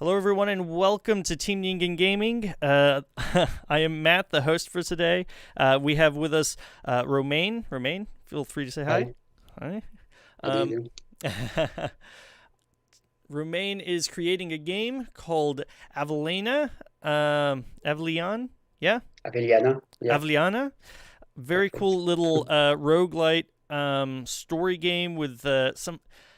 Hello, everyone, and welcome to Team Ningen Gaming. I am Matt, the host for today. We have with us Romain. Romain, feel free to say hi. Hi, Hi. how do you Um, do? Romain is creating a game called Aveliana. Avelian? Yeah? Aveliana? Yeah, Aveliana. Very perfect. cool little roguelite story game with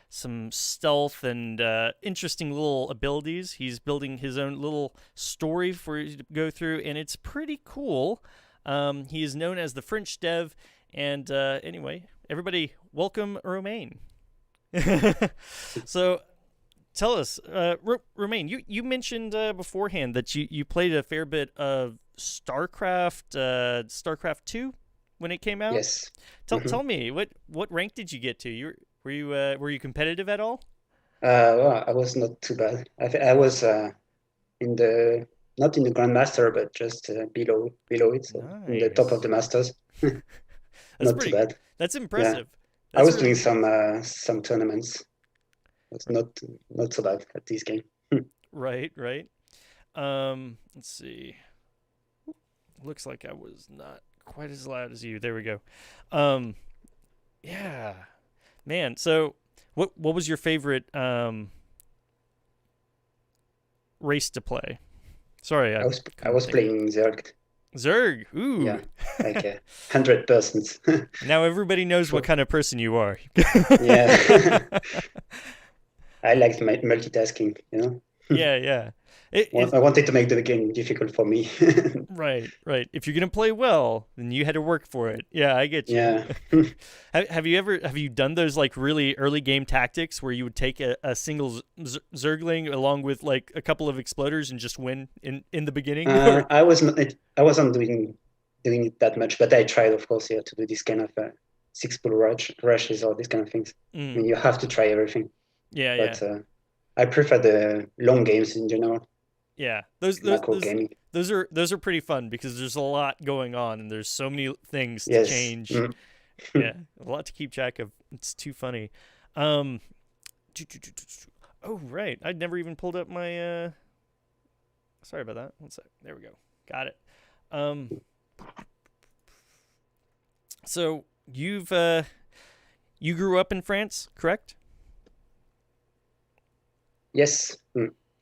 some stealth and interesting little abilities. He's building his own little story for you to go through, and it's pretty cool. He is known as the French dev, and anyway, everybody, welcome Romain. So tell us, Romain, you mentioned beforehand that you played a fair bit of StarCraft 2 when it came out. Yes. Tell me what rank did you get to? Were you competitive at all? Well, I was not too bad. I was in the not in the Grandmaster, but just below it, so in the top of Nice. the Masters. That's Not too pretty. bad. That's Yeah, impressive. I That's was really doing cool. some tournaments. It's not so bad at this game. Right, right. Let's see. Looks like I was not quite as loud as you. There we go. Um, yeah, man. So, what was your favorite race to play? Sorry, I I couldn't was think of it. playing Zerg. Zerg. Ooh. Yeah, like 100%. Now everybody knows what For kind of person you are. yeah, I liked my multitasking. Yeah, yeah. It I wanted to make the game difficult for me. right, right. If you're gonna play well, then you had to work for it. Yeah, I get you. Yeah. Have you done those like really early game tactics where you would take a single zergling along with like a couple of exploders and just win in the beginning? Or I wasn't doing it that much, but I tried, of course, yeah, to do this kind of six pull rushes or these kind of things. I mm, mean, you have to try everything, yeah, yeah, but I prefer the long games in general, yeah. macro gaming. Those are pretty fun because there's a lot going on and there's so many things to Yes. change. Yeah, a lot to keep track of. It's too funny. Um, oh right, I'd never even pulled up my. Sorry about that. One sec. There we go. Got it. Um, so you grew up in France, correct? Yes.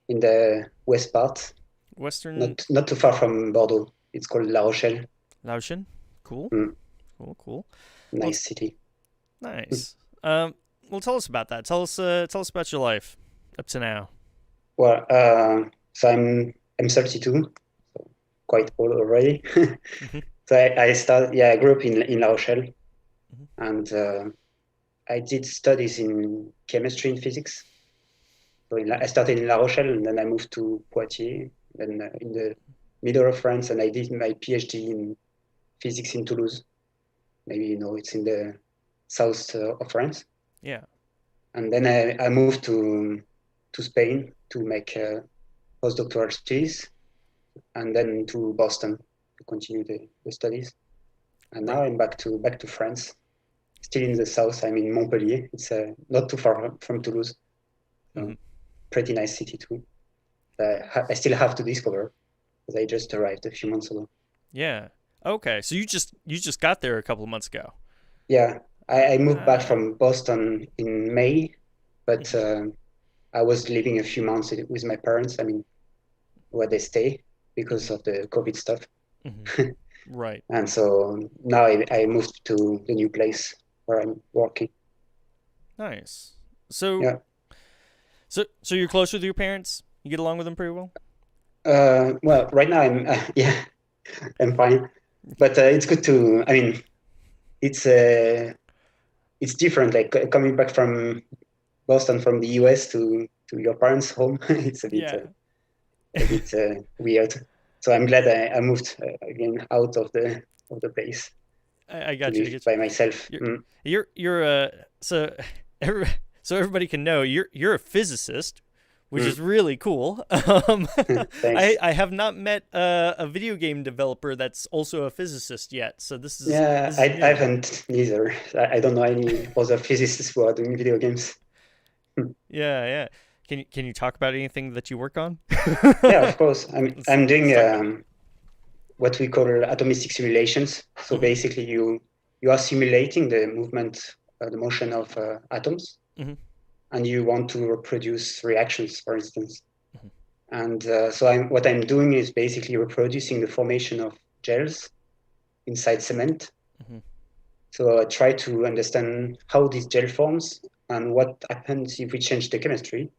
In the west part, Western not too far from Bordeaux. It's called La Rochelle. Laoshin. Cool, Mm, cool, cool. Well, Nice city. nice. Well, tell us about that. Tell us about your life up to now. Well, so I'm 32, so quite old already. Hmm. So I grew up in La Rochelle, Hmm. and I did studies in chemistry and physics. So I started in La Rochelle, and then I moved to Poitiers, then in the middle of France, and I did my PhD in physics in Toulouse. Maybe you know it's in the south of France. Yeah. And then I moved to Spain to make postdoctoral studies, and then to Boston to continue the studies. And now Right. I'm back to France, still in the south. I'm in Montpellier. It's not too far from Toulouse. Hmm. So pretty nice city too. I still have to discover because I just arrived a few months ago. Yeah. Okay. So you just got there a couple of months ago. Yeah, I moved back Ah. from Boston in May, but Hmm. I was living a few months with my parents. I mean, where they stay because Hmm. of the COVID stuff. Hmm. Right. And so now I moved to the new place where I'm working. Nice. So Yeah. so you're close with your parents? You get along with them pretty well? Well, right now I'm yeah, I'm fine, but it's good to. I mean, it's uh, it's different. Like coming back from Boston from the US to your parents' home, it's Yeah. a bit weird. So I'm glad I moved again out of the place I to got you. I live get you. by myself. You're you're so every, so everybody can know you're a physicist, which Mm. is really cool. Thanks. I have not met a video game developer that's also a physicist yet, so Yeah, this is I new. haven't neither. I don't know any other physicists who are doing video games. Hmm. Yeah, yeah. Can you talk about anything that you work on? Yeah, of course. I'm doing Let's talk about it. what we call atomistic simulations. So Hmm. basically, you are simulating the movement, the motion of atoms, Hmm. and you want to reproduce reactions, for instance. Hmm. And so what I'm doing is basically reproducing the formation of gels inside cement. Hmm. So I try to understand how this gel forms and what happens if we change the chemistry.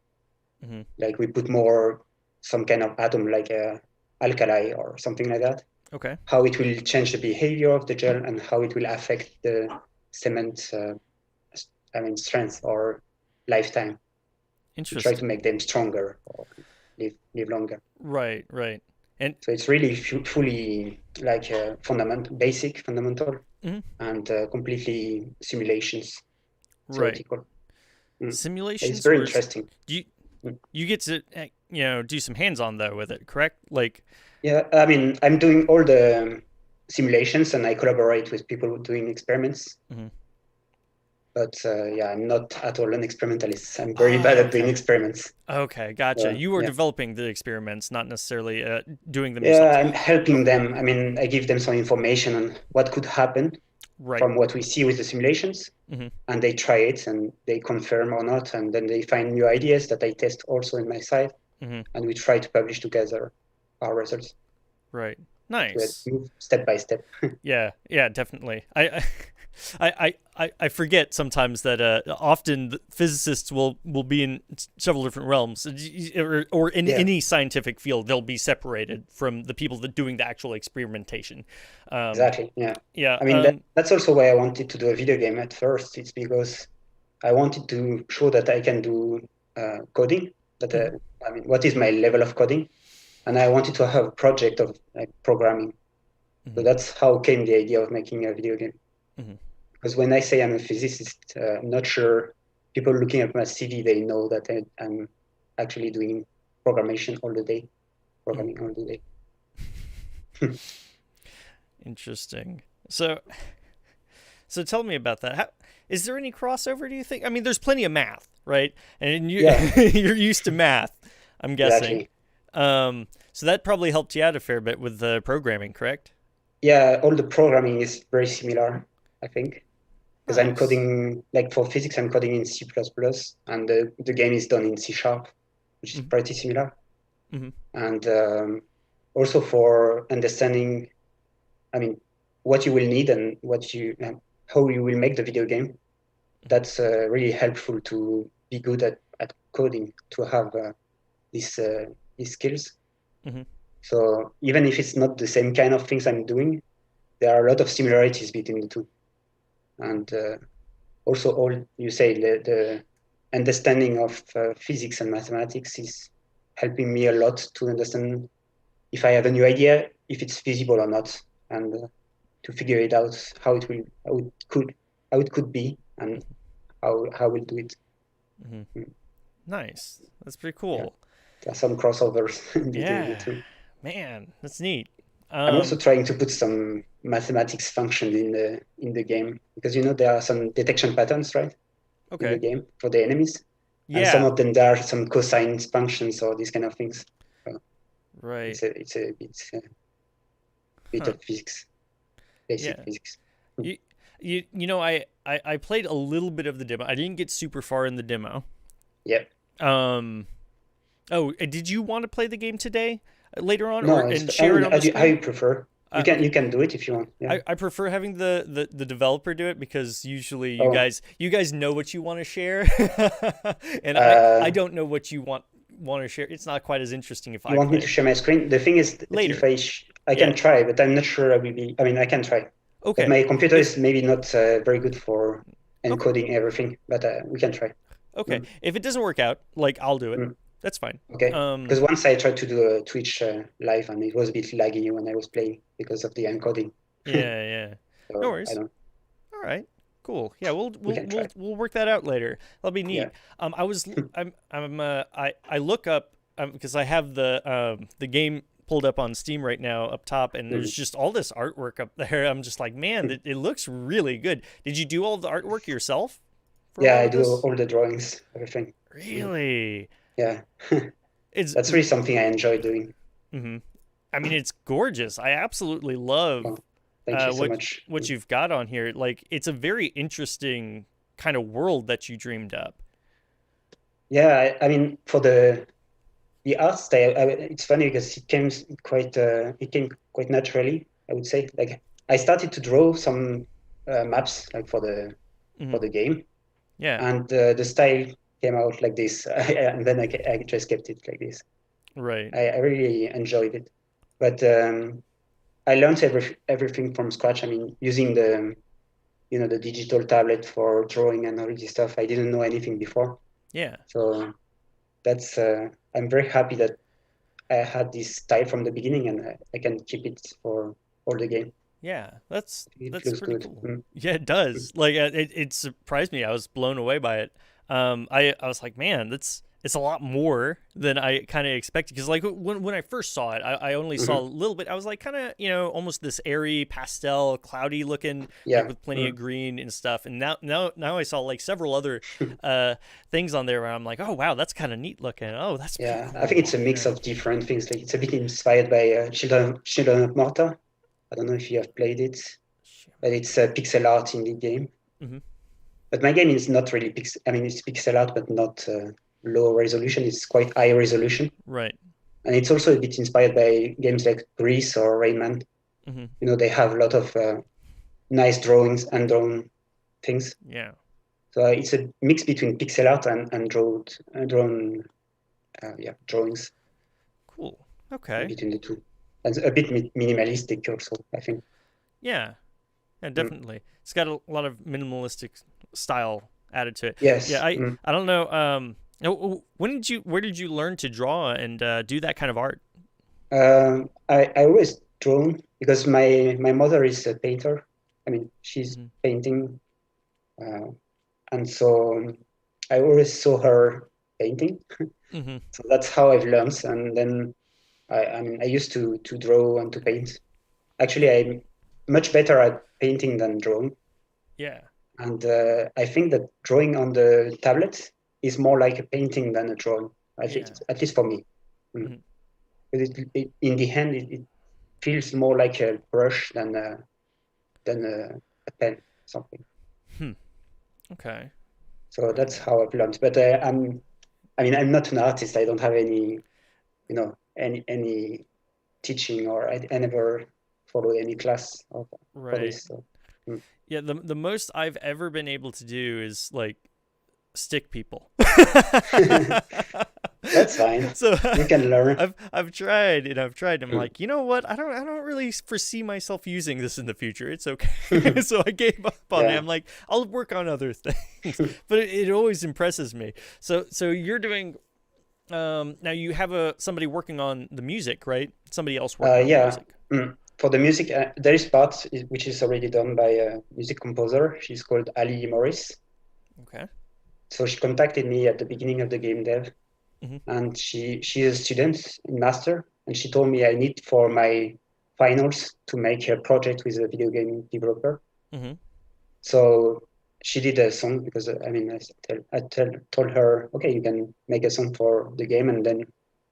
Hmm. Like we put more some kind of atom like a alkali or something like that. Okay. How it will change the behavior of the gel and how it will affect the cement, strength or lifetime. We try to Interesting. make them stronger or live longer. Right. Right. And So it's really fully like basic, fundamental, mhm, and completely simulations, right. theoretical. Mm. It's Simulations, very or interesting. do you Mm. you get to do some hands-on though with it, correct? Like, Yeah, I mean, I'm doing all the simulations and I collaborate with people doing experiments. mhm. But yeah, I'm not at all an experimentalist. I'm very bad Oh, at doing okay. experiments. Okay, gotcha. You were Yeah. developing the experiments, not necessarily doing them Yeah, yourselves. I'm helping Okay. them. I mean, I give them some information on what could happen Right. from what we see with the simulations, Hmm. and they try it and they confirm or not, and then they find new ideas that I test also in my site, Hmm. and we try to publish together our results Right. to Nice. move step by step. Yeah. Yeah. Definitely. I forget sometimes that often physicists will be in several different realms, or in Yeah, any scientific field, they'll be separated from the people that doing the actual experimentation. Um, exactly. Yeah. yeah. I mean, that's also why I wanted to do a video game at first. It's because I wanted to show that I can do coding, that Mhm, I mean, what is my level of coding? And I wanted to have a project of like programming. So mhm, that's how came the idea of making a video game. mhm, Because when I say I'm a physicist, I'm not sure people looking at my CV, they know that I'm actually doing programmation all the day, mhm. programming all the day. Interesting. So tell me about that. Is there any crossover? Do you think? I mean, there's plenty of math, right? And Yeah, you're used to math, I'm guessing. exactly. So that probably helped you out a fair bit with the programming, correct? Yeah, all the programming is very similar, I think. Because I'm Nice. coding, like for physics, I'm coding in C++, and the game is done in C sharp, which is Hmm. pretty similar. Hmm. And also for understanding, I mean, what you will need and how you will make the video game. That's really helpful to be good at coding, to have these skills. Hmm. So even if it's not the same kind of things I'm doing, there are a lot of similarities between the two. And also all you say the understanding of physics and mathematics is helping me a lot to understand if I have a new idea, if it's feasible or not, and to figure it out how it could be and how we'll do it. Hmm. Mm. Nice. That's pretty Yeah, cool. there are some crossovers between the Yeah, two. man, that's neat. I'm also Um, trying to put some mathematics function in the game because there are some detection patterns, right, in the okay. game for the enemies, and some Yeah. of them there are some cosine functions or these kind of things. So Right. it's a bit Huh. of physics, basic Yeah. physics. You I played a little bit of the demo. I didn't get super far in the demo. Yep. Um. Oh, did you want to play the game today, later on, or No, and I share it mean, on the how screen? you prefer. You Okay. can do it if you want. Yeah. I prefer having the developer do it because usually Oh, you guys know what you want to share, and I uh, don't know what you want to share. It's not quite as interesting if you I want me play to it share my screen? The thing is that if later. I Yeah. can try, but I'm not sure I will be. I mean, I can try, but Okay. my computer If is maybe not very good for okay. encoding everything. But we can try. Okay. Mm, If it doesn't work out, like I'll do it. mm, That's fine. okay. Because once I tried to do a Twitch live, and it was a bit laggy when I was playing because of the encoding. Yeah, yeah. No So I worries. don't. All right. Cool. Yeah, We can try. we'll work that out later. That'll be Yeah. neat. I look up because I have the game pulled up on Steam right now up top, and there's Mm. just all this artwork up there. I'm just like, man, it looks really good. Did you do all the artwork yourself for Yeah, all I of do this? all the drawings, everything. Mm. Really? Yeah. It's, That's really something I enjoy doing. mhm. I mean, it's gorgeous. I absolutely love Well, thank you so what much. you've got on here. Like, it's a very interesting kind of world that you dreamed up. Yeah, I mean, for the art style, it's funny because it came quite naturally, I would say. Like I started to draw some maps like Hmm. for the game, Yeah, and the style came out like this, and then I just kept it like this. right. I really enjoyed it, but I learned everything from scratch. I mean, using the digital tablet for drawing and all this stuff. I didn't know anything before, Yeah, so that's I'm very happy that I had this style from the beginning, and I can keep it for all the game. yeah. It That's feels pretty good. cool. Yeah, it does. Like, it surprised me. I was blown away by it. I was like, man, that's it's a lot more than I kind of expected. Because like when I first saw it, I only saw a Mm-hmm. little bit. I was like, kind of, almost this airy pastel, cloudy looking, like Yeah. with plenty of Mm. green and stuff. And now I saw like several other uh things on there where I'm like, oh wow, that's kind of neat looking. Oh, that's pretty Yeah, I think it's cool. a mix Yeah. of different things. Like it's a bit inspired by Children of Morta. I don't know if you have played it, but it's a pixel art indie game. Mm-hmm. But my game is not really pixel. I mean, it's pixel art, but not low resolution. It's quite high resolution, Right. and it's also a bit inspired by games like Grease or Rayman. Mm-hmm. They have a lot of nice drawings and drawn things. Yeah. So it's a mix between pixel art and drawn drawings Cool. Okay. between the two. And a bit minimalistic also, I think. Yeah. Yeah, Mm. definitely. It's got a lot of minimalistic style added to it. Yeah, Yes. I don't know. Where did you learn to draw and do that kind of art? I always drawn because my mother is a painter. I mean, she's Mm-hmm. painting, uh, and so I always saw her painting. Mm-hmm. So that's how I've learned. And then I mean, I used to draw and to paint. Actually, I'm much better at painting than drawing. Yeah. And I think that drawing on the tablet is more like a painting than a drawing, Yeah. at least for me. Mm. Mm-hmm. Because in the hand, it feels more like a brush than a pen, something. Hmm. Okay. So that's Right. how I've learned. But I mean, I'm not an artist. I don't have any teaching, or I never followed any class for Right. this. So. Mm. Yeah. The most I've ever been able to do is like stick people. That's fine. So You can learn. I've tried and I've tried. I'm Mm. like, you know what? I don't really foresee myself using this in the future. It's okay. So I gave up on it. Yeah. I'm like, I'll work on other things. But it always impresses me. So you're doing now you have somebody working on the music, right? Somebody else working on the Yeah. music. Mm. For the music, there is part which is already done by a music composer. She's called Ali Morris. Okay. So she contacted me at the beginning of the game dev, Mm-hmm. and she's a student in master, and she told me I need for my finals to make a project with a video game developer. Mm-hmm. So she did a song because I mean told her, okay, you can make a song for the game, and then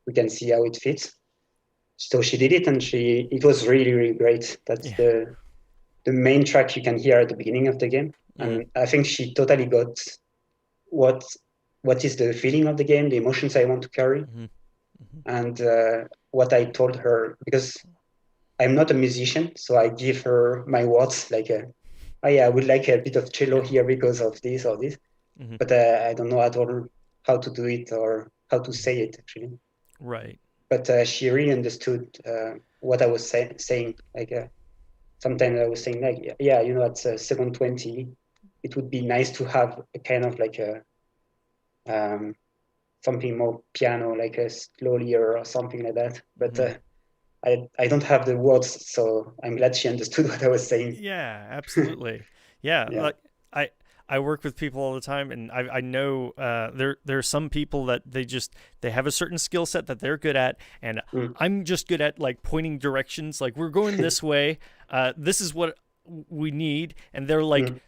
we can see how it fits. So she did it, and it was really really great. That's Yeah. the main track you can hear at the beginning of the game, Mm-hmm. and I think she totally got what what is the feeling of the game, the emotions I want to carry, Mm-hmm. and what I told her, because I'm not a musician, so I give her my words like, oh yeah, I would like a bit of cello Yeah. here because of this or this, Mm-hmm. but I don't know at all how to do it or how to say it actually. Right. But she really understood what I was saying. Like sometimes I was saying like, yeah, at 720, it would be nice to have a kind of like a um, something more piano, like a slowly or something like that. But Mm-hmm. I don't have the words, so I'm glad she understood what I was saying. Yeah, absolutely. Yeah, Yeah. like I I work with people all the time, and I know there are some people that they have a certain skill set that they're good at, and Mm. I'm just good at like pointing directions. Like we're going this way. This is what we need, and they're like Mm.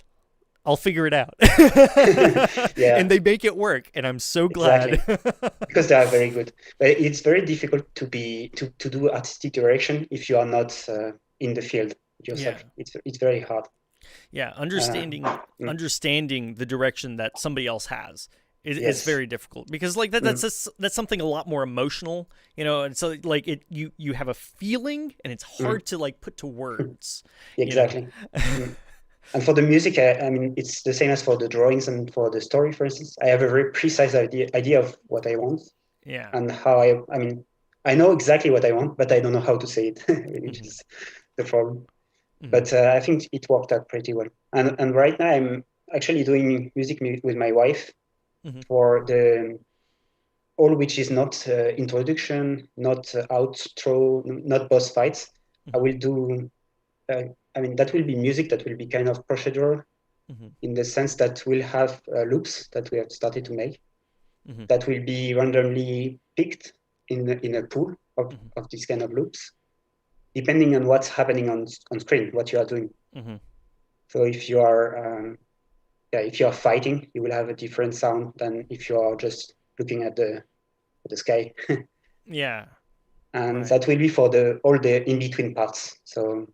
I'll figure it out. And Yeah, they make it work, and I'm so glad. exactly. Because they are very good. But it's very difficult to do artistic direction if you are not in the field Yeah. yourself. It's very hard. Yeah, Uh, understanding mm, understanding the direction that somebody else has is yes. very difficult because like that's Mm, that's something a lot more emotional, you know, and so like you have a feeling and it's mm, hard to like put to words, you know. exactly. Mm. And for the music, I mean, it's the same as for the drawings and for the story, for instance. I have a very precise idea of what I want Yeah. and how I mean, I know exactly what I want, but I don't know how to say it, which Hmm. is the problem. Hmm. But I think it worked out pretty well. And right now I'm actually doing music with my wife Hmm. for the all which is not introduction, not outro, not boss fights. I Hmm. will do. I mean, that will be music that will be kind of procedural Hmm. in the sense that we'll have loops that we have started to make Hmm. that will be randomly picked in a pool Hmm. of these kind of loops, depending on what's happening on screen, what you are doing. Hmm. So if you are yeah, if you are fighting, you will have a different sound than if you are just looking at the sky. Yeah. And Right. that will be for the all the in between parts. So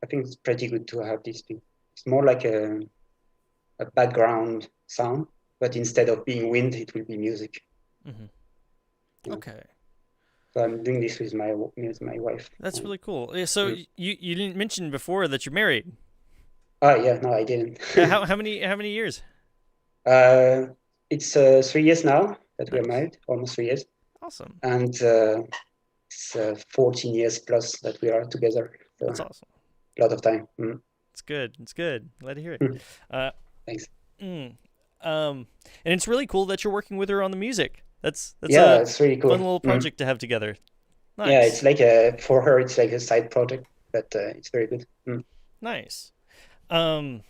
I think it's pretty good to have this thing. It's more like a background sound, but Hmm. instead of being wind, it will be music. Hmm. You know? Okay. So I'm doing this with my wife. That's really cool. Yeah, so Mm. you didn't mention before that you're married. Oh yeah, no, I didn't. Yeah, how many years? uh, it's 3 years now that we are Nice. married, almost 3 years, Awesome. and it's 14 years plus that we are together. So That's a awesome. lot of time. Mm. It's good. It's good. Glad to hear it. Mm. Uh, Thanks. mm, and it's really cool that you're working with her on the music. That's Yeah, a it's really fun cool. little Mm. project to have together. Yeah, it's Nice. like a for her, it's like a side project, but it's very good. Mm. Nice. Um.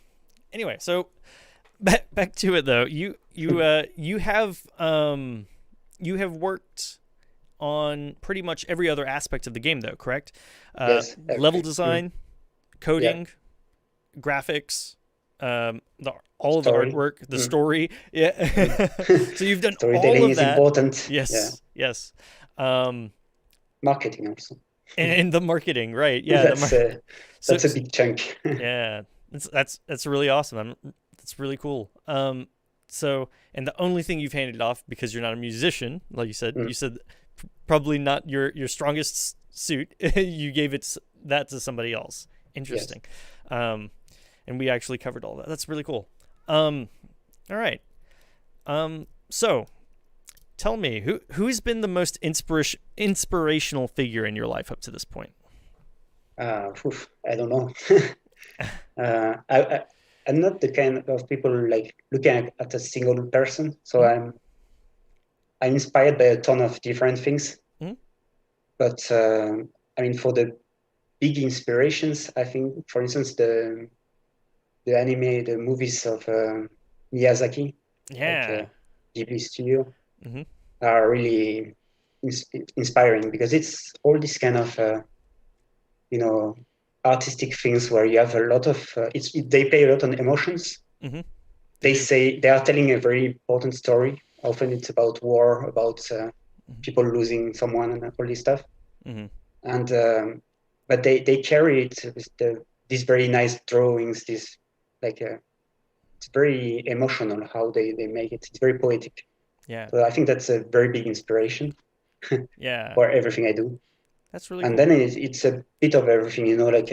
Anyway, so back to it though. You have worked on pretty much every other aspect of the game though, correct? Yes, Level everything. Mm. design, Yeah, coding, graphics, all of the story. artwork, the Mm. story. Mm. Yeah. So you've done all Storytelling of is that. important. Yeah, Yes. Yes. Um, marketing also. and the marketing, right? Yeah. That's a So, that's a big chunk. yeah, that's really awesome. That's really cool. So and the only thing you've handed off because you're not a musician, like Mm. you said, probably not your strongest suit. You gave that to somebody else. Yes. Interesting. Um, and we actually covered all that. That's really cool. Um, all right. So tell me who's been the most inspirational figure in your life up to this point? I don't know. uh, I, I, I'm not the kind of people like looking at a single person. So Mm-hmm. I'm inspired by a ton of different things. Mm-hmm. But I mean, for the big inspirations, I think, for instance, the anime, the movies of Miyazaki, like Yeah. Ghibli Studio, Mm-hmm. are really ins inspiring because it's all this kind of you know artistic things where you have a lot of they play a lot on emotions. Mm-hmm. They They do. say they are telling a very important story. Often it's about war, about Mm-hmm. people losing someone and all this stuff. Mm-hmm. And but they carry it with these very nice drawings. This like it's very emotional how they make it. It's very poetic. Yeah. So I think that's a very big inspiration Yeah. for everything I do. That's really And then cool. it's a bit of everything, like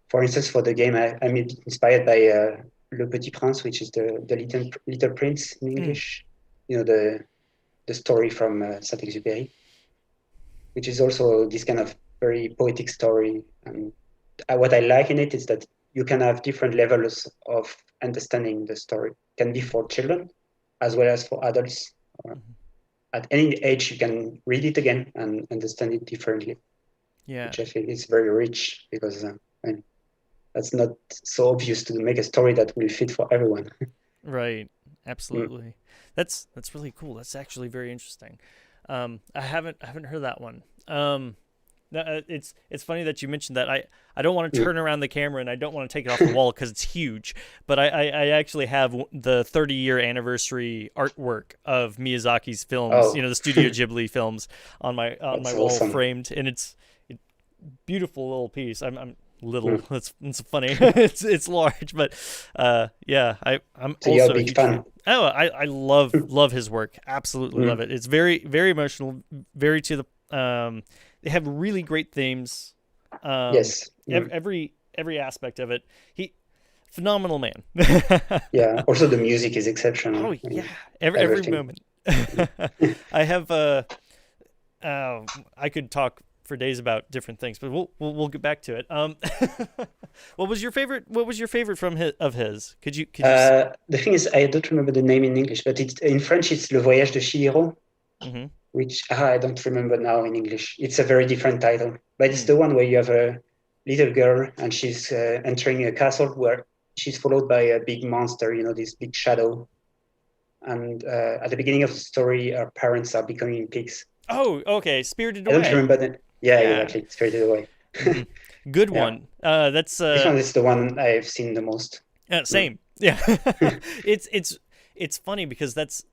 for instance, for the game, I'm inspired by Le Petit Prince, which is the Little Prince in Mm. English. The story from Saint-Exupéry, which is also this kind of very poetic story. And what I like in it is that you can have different levels of understanding the story. It can be for children as well as for adults. Or Mm-hmm. at any age, you can read it again and understand it differently, Yeah. which I think is very rich because I mean, that's not so obvious to make a story that will fit for everyone. Right. Mm. Absolutely. That's really cool. That's actually very interesting. I haven't heard that one. No, it's funny that you mentioned that. I don't want to Mm. turn around the camera and I don't want to take it off the wall because it's huge. But I actually have the 30-year anniversary artwork of Miyazaki's films. Oh, The Studio Ghibli films on my that's wall awesome. framed, and it's a beautiful little piece. I'm little. Mm. It's funny. It's large, but yeah. I'm So you're a also a big huge fan. fan. Oh, I love his work. Absolutely love Mm. it. It's very very emotional. Very to the they have really great themes. Um, Yes. Mm. every aspect of it. He phenomenal man. Yeah. Also, the music is exceptional. Oh I yeah, mean, every everything. moment. Mm. I have I could talk for days about different things, but we'll get back to it. What was your favorite? What was your favorite from his? Could you? The thing is, I don't remember the name in English, but it's in French. It's Le Voyage de Chihiro, Mm-hmm. which I don't remember now in English. It's a very different title, but it's Mm. the one where you have a little girl and she's entering a castle where she's followed by a big monster, this big shadow. And at the beginning of the story, her parents are becoming pigs. Oh, okay. Spirited I don't Away. remember that. Yeah, Yeah. exactly. It's Spirited Away. Mm-hmm. Good Yeah, one. That's this one is the one I've seen the most. Mm. same. Yeah. It's funny because that's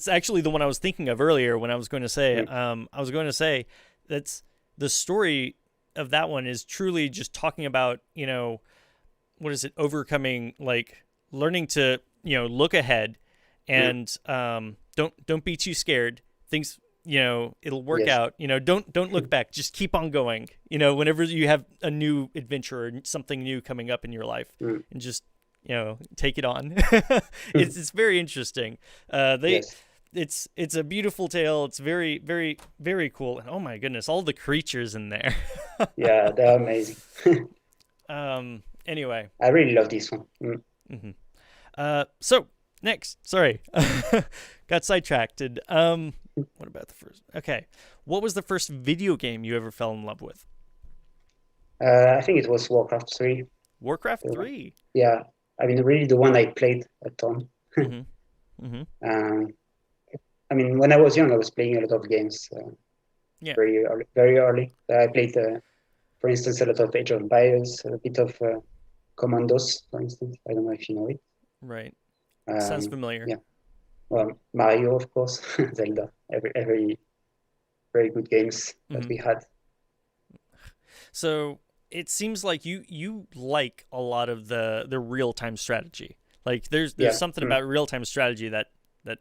actually the one I was thinking of earlier when I was going to say Mm. I was going to say that's the story of that one is truly just talking about, what is it, overcoming, like learning to, look ahead Mm. and don't be too scared. Things, it'll work Yes. out. Don't look back. Just keep on going. Whenever you have a new adventure or something new coming up in your life, Mm. and just take it on. Mm. It's very interesting. They Yes. it's a beautiful tale. It's very very very cool. And oh my goodness, all the creatures in there. Yeah, they're amazing. Anyway. I really love this one. Mm. Hmm. So next, sorry, got sidetracked. What about the first? Okay, what was the first video game you ever fell in love with? I think it was Warcraft 3. Warcraft So, 3. yeah, I mean, really the one I played a ton. Mm-hmm. Mm-hmm. Um, I mean, when I was young, I was playing a lot of games Yeah. very early. Very early. I played, for instance, a lot of Age of Empires, a bit of Commandos, for instance. I don't know if you know it. Right. Sounds Um, familiar. yeah, well, Mario, of course, Zelda, every very good games that Mm-hmm. we had. So it seems like you like a lot of the real time strategy. Like there's Yeah, something mm. about real time strategy that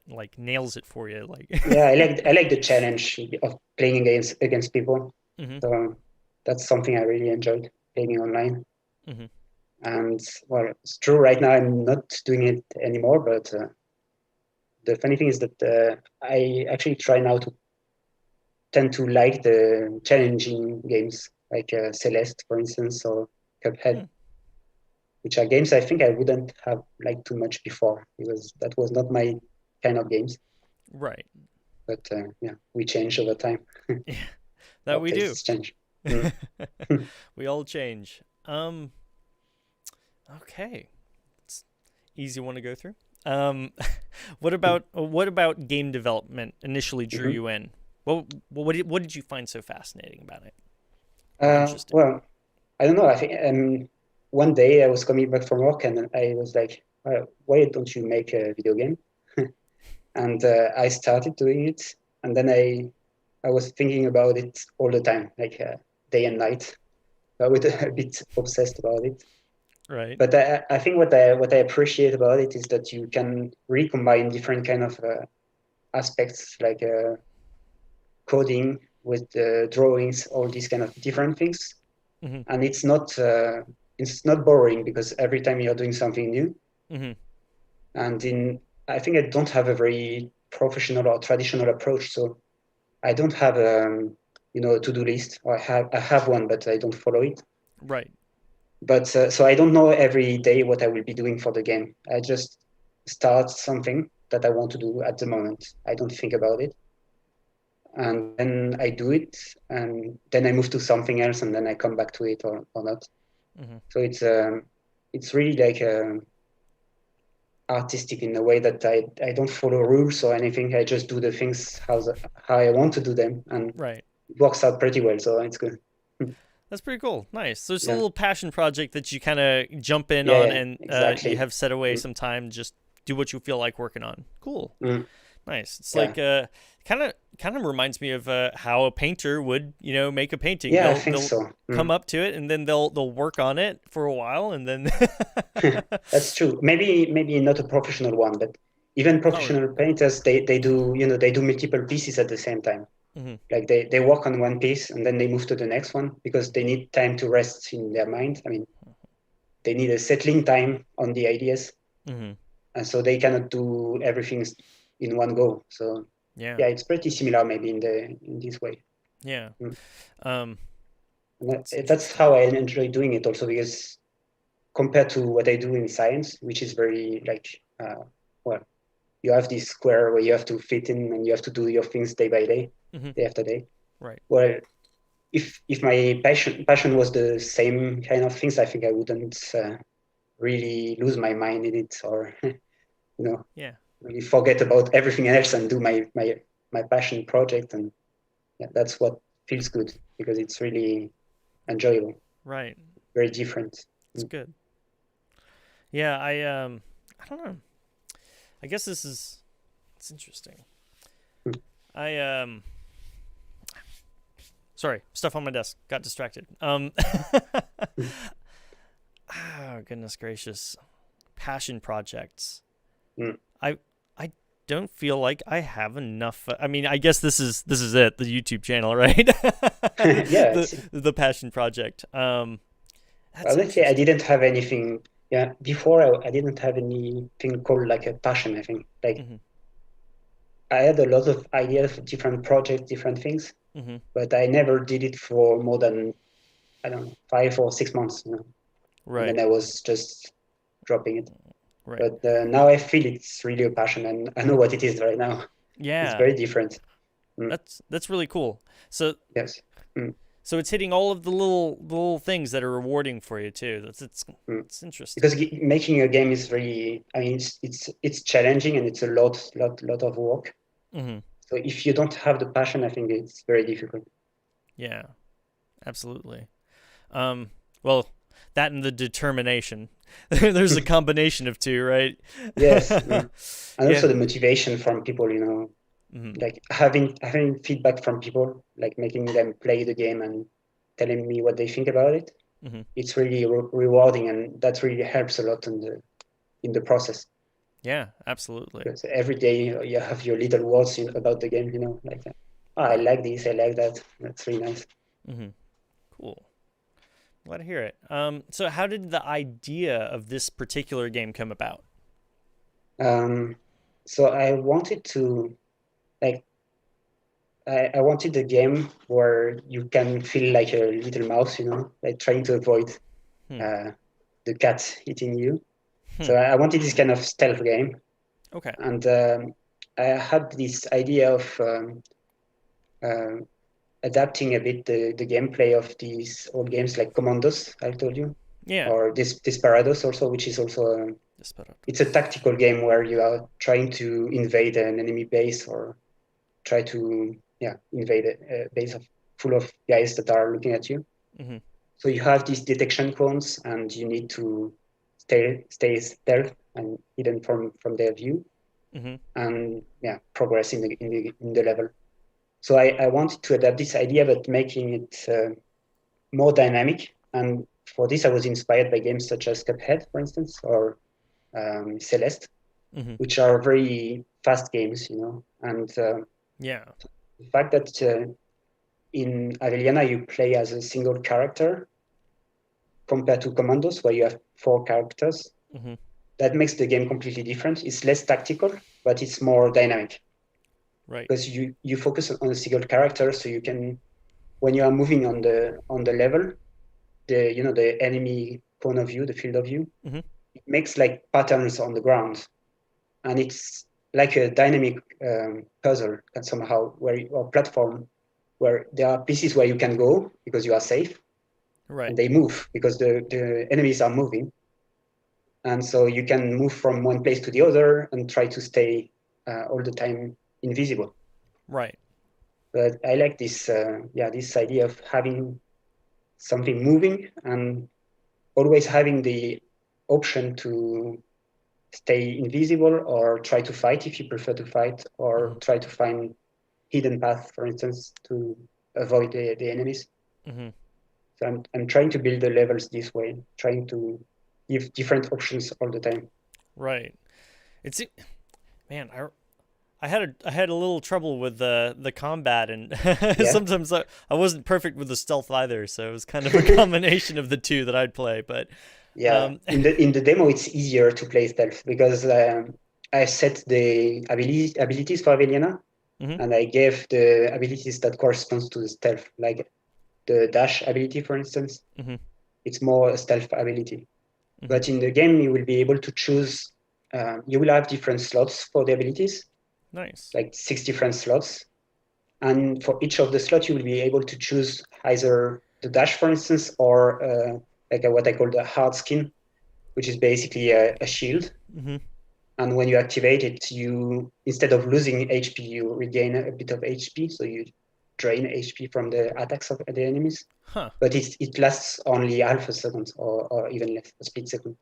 like nails it for you. Like. Yeah, I like the challenge of playing against people. Mm-hmm. So that's something I really enjoyed playing online. Mm-hmm. And well, it's true. Right now, I'm not doing it anymore. But the funny thing is that I actually try now to tend to like the challenging games like Celeste, for instance, or Cuphead, Hmm. which are games I think I wouldn't have liked too much before because that was not my kind of games. Right. But yeah, we change over time. Yeah. That Our we do. tastes change. Mm. We all change. Okay. It's easy one to go through. Um, what about game development initially drew Mhm. you in? What did you find so fascinating about it or interesting? Well, I don't know. I think one day I was coming back from work and I was like, why don't you make a video game? And I started doing it. And then I was thinking about it all the time, like day and night. I was a bit obsessed about it. Right. But I think what I appreciate about it is that you can really combine different kind of aspects like coding with drawings, all these kind of different things. Mm-hmm. And it's not boring because every time you're doing something new. Mm-hmm. And I think I don't have a very professional or traditional approach. So I don't have a to-do list. Or I have one, but I don't follow it. Right. But so I don't know every day what I will be doing for the game. I just start something that I want to do at the moment. I don't think about it, and then I do it, and then I move to something else, and then I come back to it or not. Mm-hmm. So it's really like artistic in a way that I don't follow rules or anything. I just do the things how I want to do them, and Right. it works out pretty well, so it's good. That's pretty cool. Nice. So it's a Yeah, little passion project that you kind of jump in yeah, on, yeah, and you exactly. have set away Mm, some time, just do what you feel like working on. Cool. mm, Nice. It's yeah, like kind of reminds me of how a painter would, make a painting. yeah, I They'll think they'll so. come up to it, and then they'll work on it for a while, and then That's true. Maybe not a professional one, but even oh really? professional painters, they do, they do multiple pieces at the same time. Hmm. Like they work on one piece and then they move to the next one because they need time to rest in their mind. I mean, they need a settling time on the ideas, Hmm. and so they cannot do everything in one go. So Yeah. yeah, it's pretty similar maybe in this way. Yeah. Mm. Um, And that's that's interesting. how I enjoy doing it also because compared to what I do in science, which is very like well, you have this square where you have to fit in and you have to do your things day by day, Hmm. day after day. Right. Well, if my passion was the same kind of things, I think I wouldn't really lose my mind in it or know Yeah. really forget about everything else and do my passion project. And yeah, that's what feels good because it's really enjoyable, Right. very different. It's good. Yeah. I don't know. I guess it's interesting. Mm. I Sorry, stuff on my desk. Got distracted. Oh, goodness gracious. Passion projects. Mm. I I don't feel like I have enough. I mean, I guess this is it, the YouTube channel, right? Yeah, the passion project. That's honestly, I interesting. didn't have anything. Yeah, before I didn't have anything called like a passion. I think like Hmm. I had a lot of ideas for different projects, different things, Hmm. but I never did it for more than I don't know 5 or 6 months, and Right. then I was just dropping it. Right. But now I feel it's really a passion, and I know what it is right now. It's Yeah. very different. Mm, That's really cool. So yes. Mm, so it's hitting all of the little things that are rewarding for you too. mm. It's interesting. Because making a game is really, I mean, it's challenging and it's a lot of work. Hmm. So if you don't have the passion, I think it's very difficult. Yeah. Absolutely. Well, that and the determination. There's a combination of two, right? Yes. And Yeah. also the motivation from people, Hmm. like having feedback from people, like making them play the game and telling me what they think about it. Hmm. It's really rewarding, and that really helps a lot in the process. Yeah, absolutely. Because every day you have your little words about the game, like oh, I Right. like this, I like that. That's really nice. Hmm. Cool. Glad to hear it. So how did the idea of this particular game come about? Um, so I wanted to like I wanted a game where you can feel like a little mouse, like trying to avoid Hmm. uh, the cat eating you. Hmm. So I wanted this kind of stealth game, Okay. and I had this idea of uh, adapting a bit the gameplay of these old games like Commandos, I told you, Yeah. or Desperados also, which is also Just sped up. it's a tactical game where you are trying to invade an enemy base or try to invade a base full of guys that are looking at you. Hmm. So you have these detection cones, and you need to stay stealth and hidden from their view, Hmm. and progress in the level. So I wanted to adapt this idea, but making it more dynamic. And for this, I was inspired by games such as Cuphead, for instance, or Celeste, Hmm. which are very fast games, And Yeah. the fact that in Aveliana you play as a single character compared to Commandos, where you have four characters, Hmm. that makes the game completely different. It's less tactical, but it's more dynamic Right. because you focus on a single character, so you can when you are moving on the level, the enemy point of view, the field of view, Hmm. it makes like patterns on the ground, and it's like a dynamic puzzle that somehow or platform where there are pieces where you can go because you are safe, Right. and they move because the enemies are moving, and so you can move from one place to the other and try to stay all the time invisible. Right. But I like this, this idea of having something moving and always having the option to stay invisible or try to fight if you prefer to fight, or Hmm. try to find hidden path, for instance, to avoid the enemies. Hmm. So I'm trying to build the levels this way, trying to give different options all the time. Right. It's man, I had a little trouble with the combat, and Yeah. sometimes I wasn't perfect with the stealth either. So it was kind of a combination of the two that I'd play. But Yeah, um, in the demo, it's easier to play stealth because I set the abilities for Aveliana, mhm, and I gave the abilities that corresponds to the stealth, like the dash ability, for instance. mhm, It's more a stealth ability. mhm. But in the game, you will be able to choose. You will have different slots for the abilities, Nice. like 6 different slots, and for each of the slots, you will be able to choose either the dash, for instance, or what I call the hard skin, which is basically a shield. Mhm. And when you activate it, you, instead of losing HP, you regain a bit of HP. So you drain HP from the attacks of the enemies. Huh. But it lasts only half a second, or even less, a split second.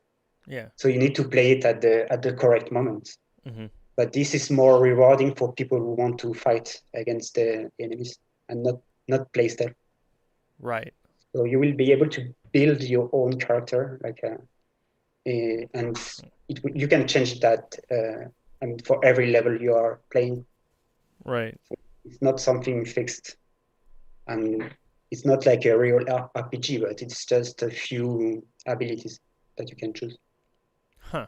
Yeah. So you need to play it at the correct moment. Mhm. But this is more rewarding for people who want to fight against the enemies and not play stealth. Right. So you will be able to build your own character, and you can change that. And for every level you are playing, Right. it's not something fixed, and it's not like a real RPG, but it's just a few abilities that you can choose. Huh.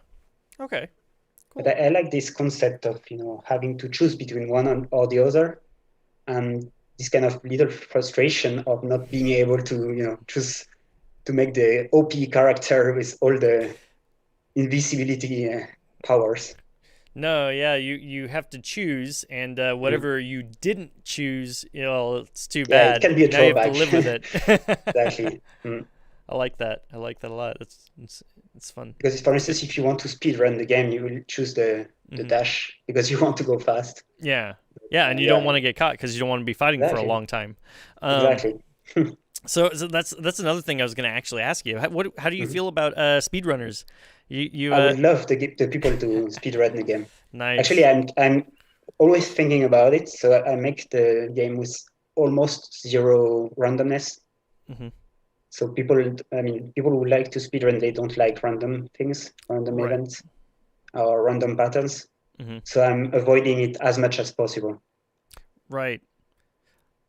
Okay. But Cool. I like this concept of having to choose between one or the other, and this kind of little frustration of not being able to choose to make the OP character with all the invisibility powers. No, yeah, you have to choose, and Mm. whatever you didn't choose, it's too Yeah, it bad. can be a Now you have to drawback. live with it. Exactly. Mm. I like that. I like that a lot. It's fun. Because, for It's good. instance, if you want to speed run the game, you will choose the Hmm. dash because you want to go fast. Yeah, yeah, and you don't Yeah, want to get caught because you don't want to be fighting for a exactly, long time. Um, exactly. so that's another thing I was going to actually ask you. How do you Mhm. feel about speedrunners? You I would love the people to speed run the game. Actually, nice. I'm always thinking about it, so I make the game with almost zero randomness. Hmm. So people who like to speedrun, they don't like random things, random Right. events, or random patterns. Hmm. So I'm avoiding it as much as possible. Right.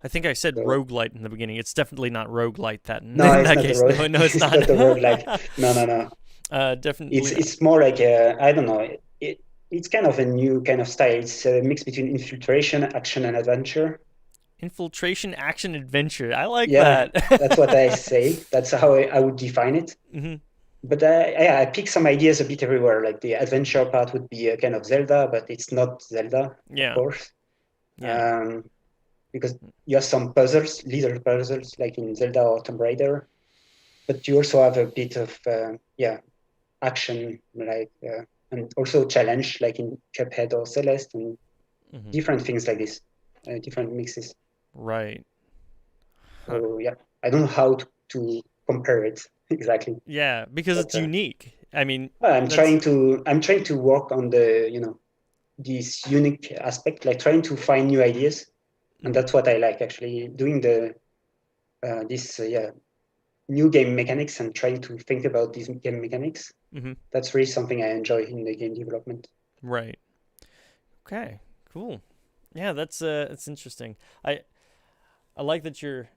I think I said So roguelite in the beginning. It's definitely not roguelite that no, in it's that not the case. road. No, no, it's It's not. not the road like no, no, no. Definitely not. It's more like I don't know. It's kind of a new kind of style. It's a mix between infiltration, action, and adventure. Infiltration, action, adventure. I like Yeah, that. that's what I say. That's how I would define it. Hmm. But I pick some ideas a bit everywhere. Like the adventure part would be a kind of Zelda, but it's not Zelda, of Yeah. course, Yeah. um, because you have some puzzles, little puzzles, like in Zelda or Tomb Raider. But you also have a bit of action, and also challenge, like in Cuphead or Celeste, and Hmm. different things like this, different mixes. Right. Huh. So yeah, I don't know how to compare it exactly, Yeah, because but it's unique. I mean, well, that's I'm trying to work on the this unique aspect, like trying to find new ideas, and mhm. that's what I like actually doing the this new game mechanics and trying to think about these game mechanics. Mhm. That's really something I enjoy in the game development. Right. Okay. Cool. Yeah, that's interesting. I like that you're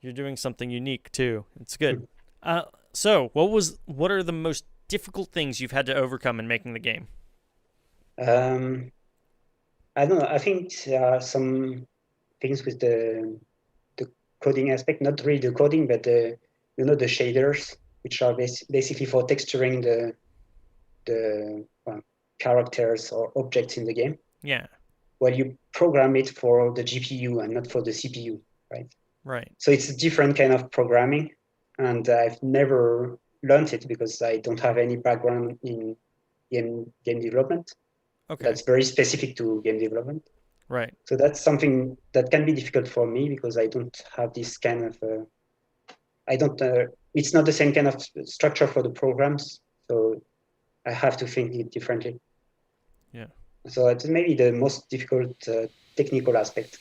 doing something unique too. It's good. Uh, so what are the most difficult things you've had to overcome in making the game? um, I don't know. I think there are some things with the coding aspect, not really the coding, but the shaders, which are basically for texturing the characters or objects in the game. Yeah. Well, you program it for the GPU and not for the CPU, right? Right. So it's a different kind of programming, and I've never learned it because I don't have any background in game development. Okay. That's very specific to game development. Right. So that's something that can be difficult for me because I don't have this kind of I don't it's not the same kind of structure for the programs, so I have to think it differently. Yeah. So it's maybe the most difficult technical aspect.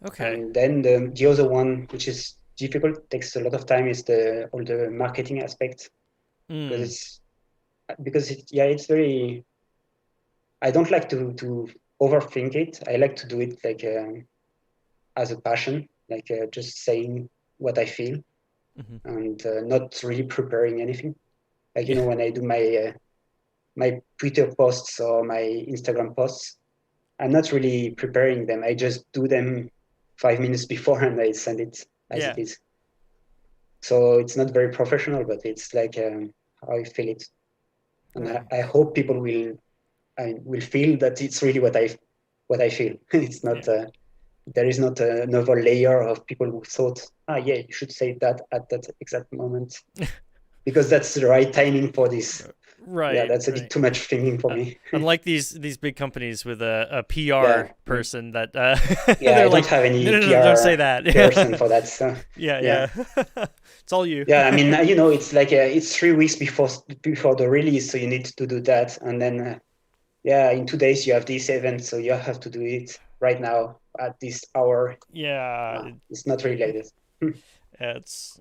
Okay. And then the other one, which is difficult, takes a lot of time, is the all the marketing aspect Mm. because it's very. I don't like to overthink it. I like to do it like as a passion, like just saying what I feel Hmm. and not really preparing anything. Like Yeah. when I do my Twitter posts or my Instagram posts, I'm not really preparing them. I just do them 5 minutes before and I send it as it Yeah. is. So it's not very professional, but it's like how I feel it, and Right. I hope people will feel that it's really what I feel. It's Yeah. not there is not another layer of people who thought, yeah, you should say that at that exact moment because that's the right timing for this. Yeah, Right. that's a bit Right. too much thinking for me. Unlike these big companies with a Yeah, PR person that yeah, I they're don't like, have no, any no, no, don't say PR that. person for that. So Yeah, yeah. yeah. It's all you. Yeah, I mean, it's like it's 3 weeks before the release, so you need to do that, and then yeah, in 2 days you have this event, so you have to do it right now at this hour. Yeah, It's not related. it's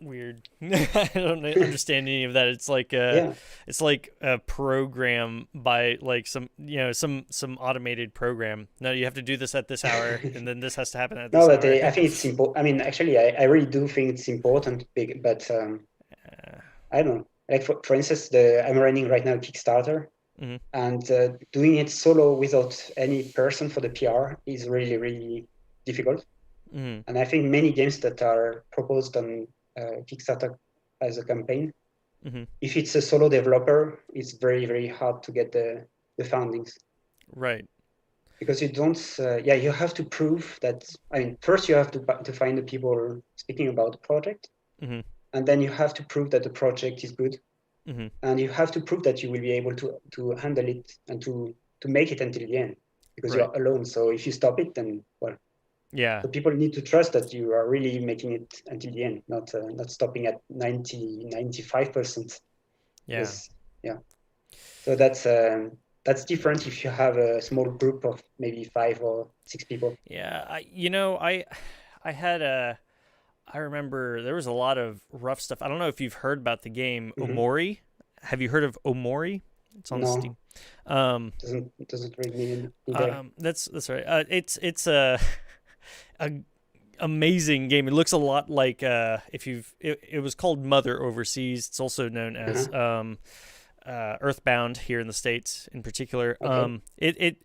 weird. I don't understand any of that. Yeah, It's like a program by like some automated program. No, you have to do this at this hour, and then this has to happen at no, this but hour. I think it's important. I mean, actually, I really do think it's important, big, but I don't know. Like for instance, I'm running right now Kickstarter, Hmm. and doing it solo without any person for the PR is really really difficult. Hmm. And I think many games that are proposed on Kickstarter as a campaign, Hmm. if it's a solo developer, it's very, very hard to get the fundings Right. because you don't, yeah, you have to prove that. I mean, first you have to find the people speaking about the project, Hmm. and then you have to prove that the project is good, Hmm. and you have to prove that you will be able to handle it and to make it until the end because Right. you're alone. So if you stop it, then well, Yeah. so people need to trust that you are really making it until the end, not stopping at 95%. Yeah. Because yeah, so that's different if you have a small group of maybe 5 or 6 people. Yeah. I had a. I remember there was a lot of rough stuff. I don't know if you've heard about the game Hmm. Omori. Have you heard of Omori? It's on No, Steam. Um, doesn't really mean either. that's right. It's a amazing game. It looks a lot like if you've it was called Mother overseas. It's also known as Uh-huh. Earthbound here in the states, in particular. Okay. It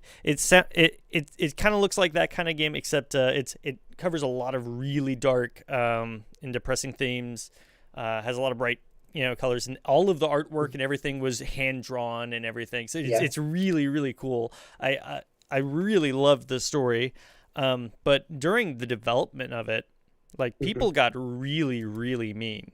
kind of looks like that kind of game, except it covers a lot of really dark and depressing themes. Has a lot of bright colors, and all of the artwork and everything was hand drawn and everything. So it's Yeah. it's really really cool. I really loved the story, but during the development of it, like Hmm. people got really really mean,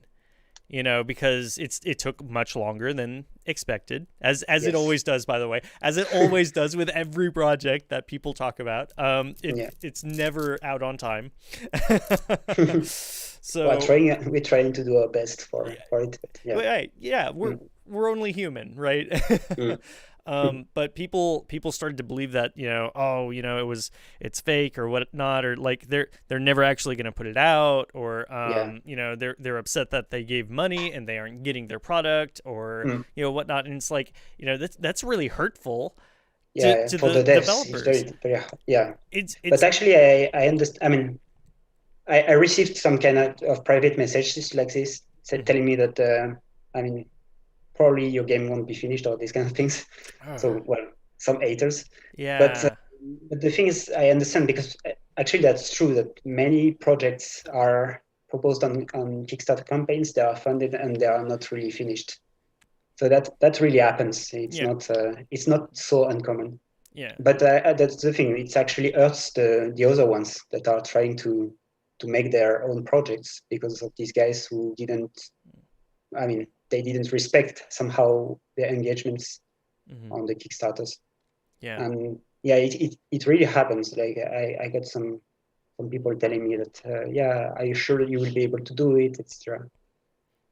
because it took much longer than expected, as it Yes. always does, by the way, as it always does with every project that people talk about. Yeah. It's never out on time. Well, So we're trying to do our best yeah, for it. But yeah. right, yeah, Mm. we're only human, right? Mm. But people started to believe that oh it's fake or whatnot, or like they're never actually going to put it out, or Yeah. they're upset that they gave money and they aren't getting their product, or Mm. whatnot, and it's like that's really hurtful Yeah. to For the the devs, it's developers. very very hard. Yeah. But It's actually, I understand. I mean, I received some kind of private messages like this Mhm. telling me that I mean probably your game won't be finished or these kind of things. So well, some haters, but Yeah. but the thing is, I understand because actually that's true that many projects are proposed on Kickstarter campaigns. They are funded and they are not really finished. So that really happens. Yeah. It's not so uncommon. Yeah. But that's the thing. It actually hurts the other ones that are trying to make their own projects because of these guys who didn't. I mean, they didn't respect somehow their engagements Hmm. on the Kickstarters. Yeah. And yeah, it really happens. Like I got some people telling me that, yeah, are you sure you will be able to do it, etc.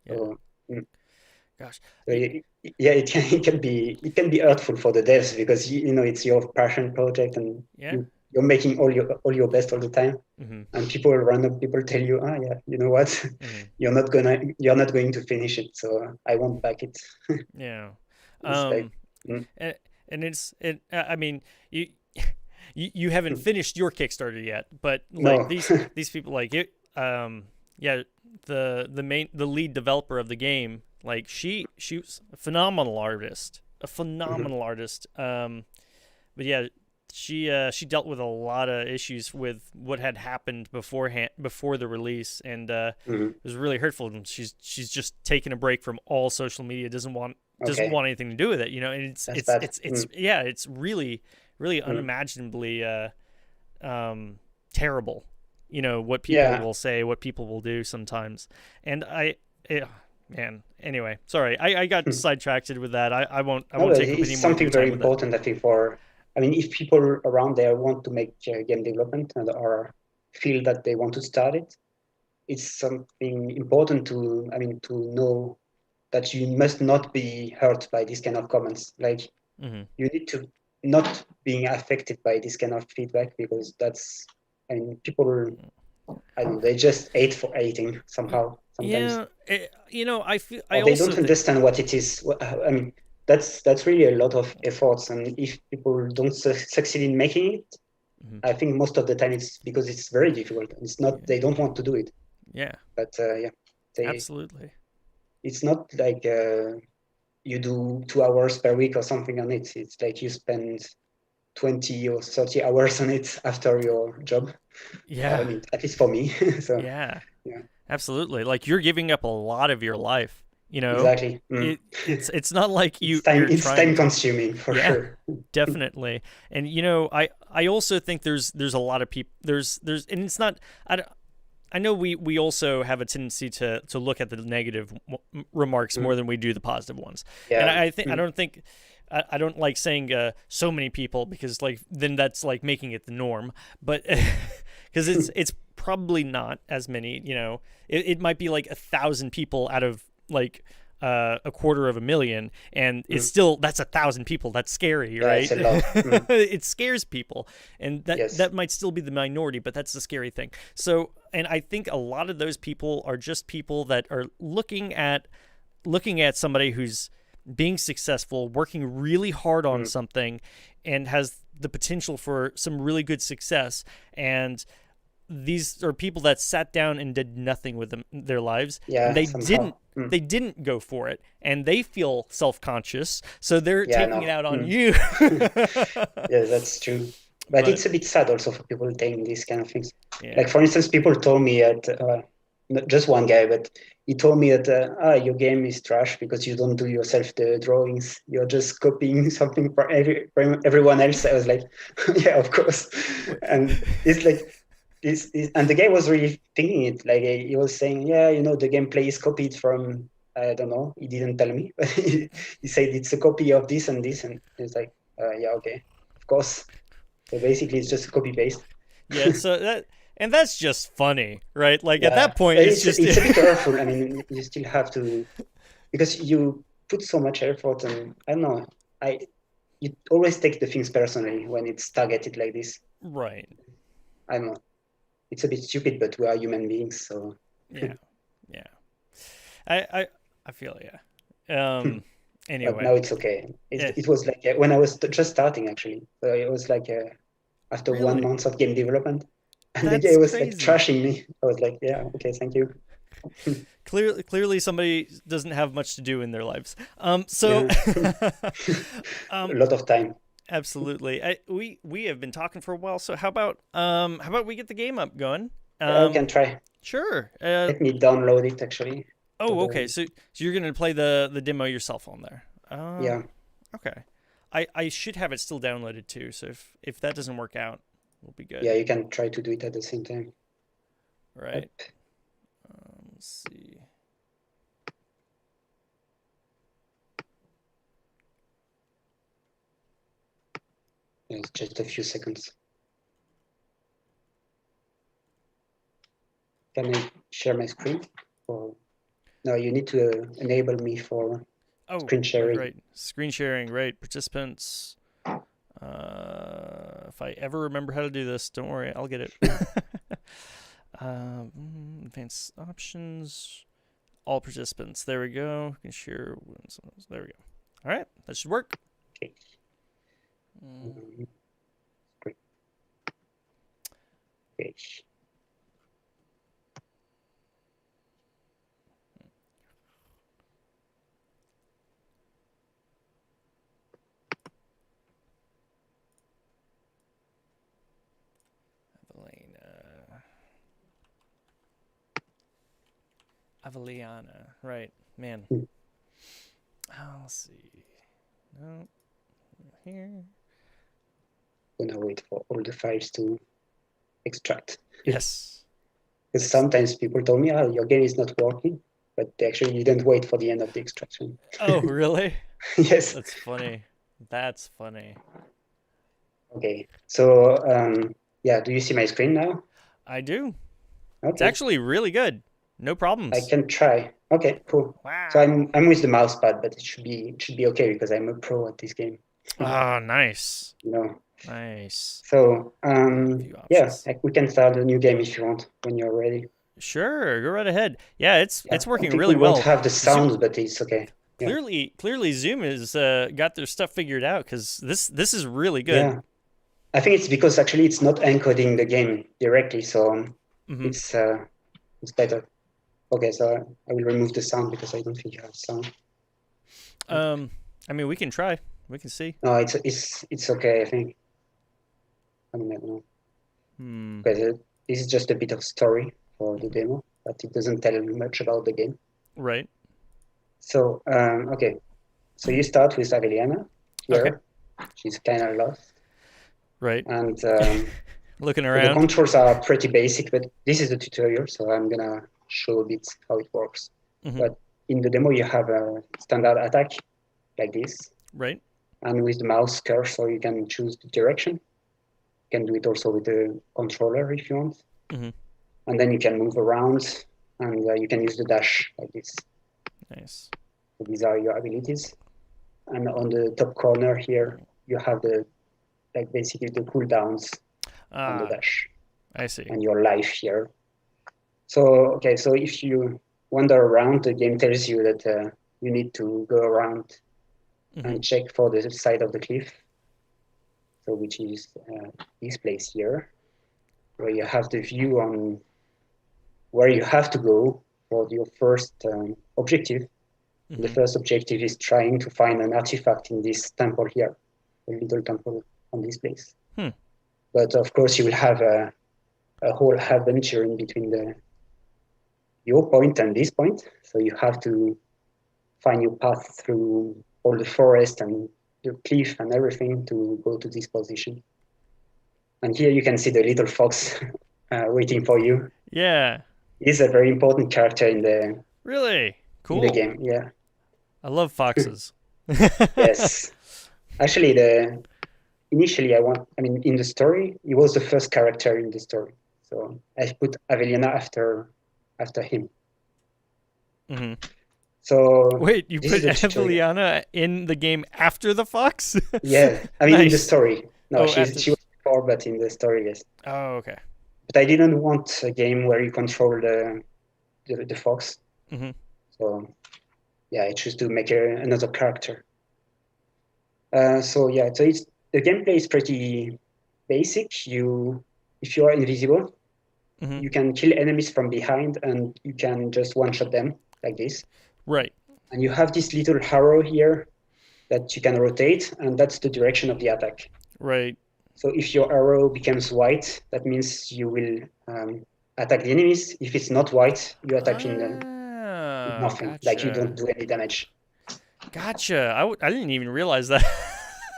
Yeah. So, Gosh. so yeah, it can be hurtful for the devs because it's your passion project and Yeah. you're making all your best all the time, Mm-hmm. and random people tell you, yeah, you know what, Mm-hmm. you're not going to finish it, so I won't back it. Yeah. It's like, mm, And, I mean, you you haven't mm, finished your Kickstarter yet, but like no, these people like it. Yeah. The lead developer of the game, like she's a phenomenal artist, a mhm, phenomenal artist. But yeah, she dealt with a lot of issues with what had happened before the release, and mhm. it was really hurtful. And she's just taken a break from all social media. Doesn't Okay, want anything to do with it. And that's bad. it's really Mm. unimaginably terrible. What people Yeah, will say, what people will do sometimes, and yeah, man. Anyway, sorry, I got sidetracked with that. I no, won't but take up it's any more of your something very time with that. important, I think, I mean, if people around there want to make game development or feel that they want to start it, it's something important I mean, to know that you must not be hurt by this kind of comments. Like, Hmm. you need to not being affected by this kind of feedback, because I mean, people, I don't know, they just hate for hating somehow sometimes, Yeah, I or they also don't think. understand what it is. I mean, that's really a lot of efforts, and if people don't succeed in making it, Mhm. I think most of the time it's because it's very difficult. It's not Yeah, they don't want to do it, yeah, but yeah, they absolutely. it's not like you do 2 hours per week or something on it. It's like you spend 20 or 30 hours on it after your job. I Yeah, mean, at least for me. So yeah, yeah, absolutely. Like you're giving up a lot of your life. exactly. It's not like It's time. you're It's trying time to. consuming for Yeah, sure. definitely. And I also think there's a lot of people there's and it's not I know we also have a tendency to look at the negative remarks more Mm, than we do the positive ones. And yeah. I think I don't think I don't like saying so many people, because like then that's like making it the norm, but because it's probably not as many. It might be like 1,000 people out of like a quarter of a million, and it's Mm, still that's 1,000 people. That's scary, yeah, right? it's a lot. It scares people, and that Yes. that might still be the minority, but that's the scary thing. So, and I think a lot of those people are just people that are looking at somebody who's being successful, working really hard on Mm, something, and has the potential for some really good success. And these are people that sat down and did nothing with their lives, and yeah, they somehow. didn't they didn't go for it, and they feel self-conscious, so they're Yeah, taking it no. out on you. Yeah, that's true. But But it's a bit sad also for people taking these kind of things. Like, yeah. for instance, people told me not just one guy, but he told me that, your game is trash because you don't do yourself the drawings. You're just copying something from everyone else. I was like, yeah, of course. And it's like, and the guy was really thinking it. Like, he was saying, yeah, the gameplay is copied from, I don't know. He didn't tell me, but he said it's a copy of this and this, and it's like, yeah, okay, of course. So basically, it's just copy paste. Yeah, so that's just funny, right? Like at Yeah, that point but it's it's just it's a bit hurtful. I mean, you still have to, because you put so much effort, and I don't know. I You always take the things personally when it's targeted like this. right. I don't know. It's a bit stupid, but we are human beings, so. Yeah. Yeah. I I feel yeah. But now Anyway. it's okay. It, Yeah. it was like when I was just starting, actually. So it was like after one Really? month of game development, and the guy That's was like crazy. trashing me. I was like, yeah, okay, thank you. Clearly somebody doesn't have much to do in their lives. So Yeah, a um lot of time. absolutely. We have been talking for a while, so how about we get the game up going? Yeah, we can try. Sure. Let me download it actually. Oh, okay. So you're going to play the demo yourself on there. Yeah, Okay. I should have it still downloaded too, so if that doesn't work out, we'll be yeah, good. you can try to do it at the same time. Yep. Right. Let's see. It's just a few seconds. Can I share my screen? Or no, you need to enable me for screen sharing. Right. Screen sharing, right. Participants. If I ever remember how to do this, don't worry, I'll get it. Advanced options. All participants. There we go. You can share. There we go. All right, that should work. Okay. Great. Okay. Aveliana. Right, man. Hmm. Let's see. No, here. Gonna wait for all the files to extract. Yes. Because sometimes people told me, "Oh, your game is not working," but they actually didn't wait for the end of the extraction. Oh, really? Yes. That's funny. That's funny. Okay. So yeah, do you see my screen now? I do. It's Okay. actually really good. No I problems. can try. Okay, cool. So Wow. I'm with the mouse pad, but it should be okay because I'm a pro at this game. Oh, nice. You know. Nice. So View yeah, options. like we can start a new game if you want when you're ready. Sure, go right ahead. Yeah, it's Yeah, I working think really we won't well. have the Zoom, sound, but it's okay. Yeah. clearly Zoom has got their stuff figured out because this is really good. Yeah. I think it's because actually it's not encoding the game directly, so Hmm. it's better. Okay, so I will remove the sound because I don't think you have sound. I mean, we can try. We can see. No, it's okay. I think. I mean, I don't know. Hmm. Okay, this is just a bit of story for the demo, but it doesn't tell you much about the game. Right. So okay, so you start with Aveliana Okay. here. She's kind of lost, Right. and Looking so the around. controls are pretty basic, but this is the tutorial, so I'm gonna show a bit how it works. Hmm. But in the demo, you have a standard attack like this, Right. and with the mouse cursor, you can choose the direction. You can do it also with the controller if you want, Hmm. and then you can move around, and you can use the dash like this. Nice. So these are your abilities, and on the top corner here, you have the like basically the cooldowns on the Ah, dash I see. and your life here. So, okay, so if you wander around, the game tells you that you need to go around Hmm. and check for the side of the cliff. So, which is this place here, where you have the view on where you have to go for your first objective. The Hmm. first objective is trying to find an artifact in this temple here, a little temple on this place. Hmm. But of course, you will have a whole adventure in between your point and this point. So you have to find your path through all the forest and the cliff and everything to go to this position. And here you can see the little fox waiting for you. Yeah. He's a very important character Really in the cool. game. Yeah. I love foxes. Yes. Actually, the initially I mean, in the story, he was the first character in the story. So I put Aveliana after him. Hmm. So Wait, you this is put the tutorial. Aveliana in the game after the fox? Yeah, I mean in the Nice. story. No, Oh, after. she was before, but in the story, yes. Oh, okay. But I didn't want a game where you control the fox. Hmm. So yeah, I choose to make another character. So yeah, so the gameplay is pretty basic. If you are invisible, Hmm. you can kill enemies from behind, and you can just one shot them like this. Right. And you have this little arrow here that you can rotate, and that's the direction of the attack. Right. So if your arrow becomes white, that means you will attack the enemies. If it's not white, you attack in Ah, nothing, like you don't gotcha. do any damage. Gotcha. I didn't even realize that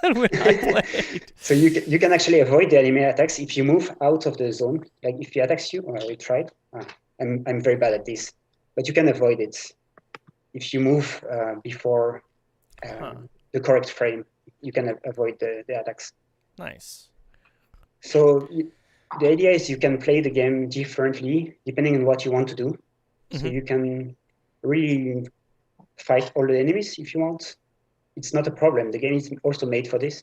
when I played. So you can actually avoid the enemy attacks if you move out of the zone. Like if he attacks you, we tried. I'm very bad at this, but you can avoid it if you move before Huh. the correct frame. You can avoid the attacks. Nice. So the idea is you can play the game differently depending on what you want to do. So Mm-hmm. you can really fight all the enemies if you want. It's not a problem. The game is also made for this.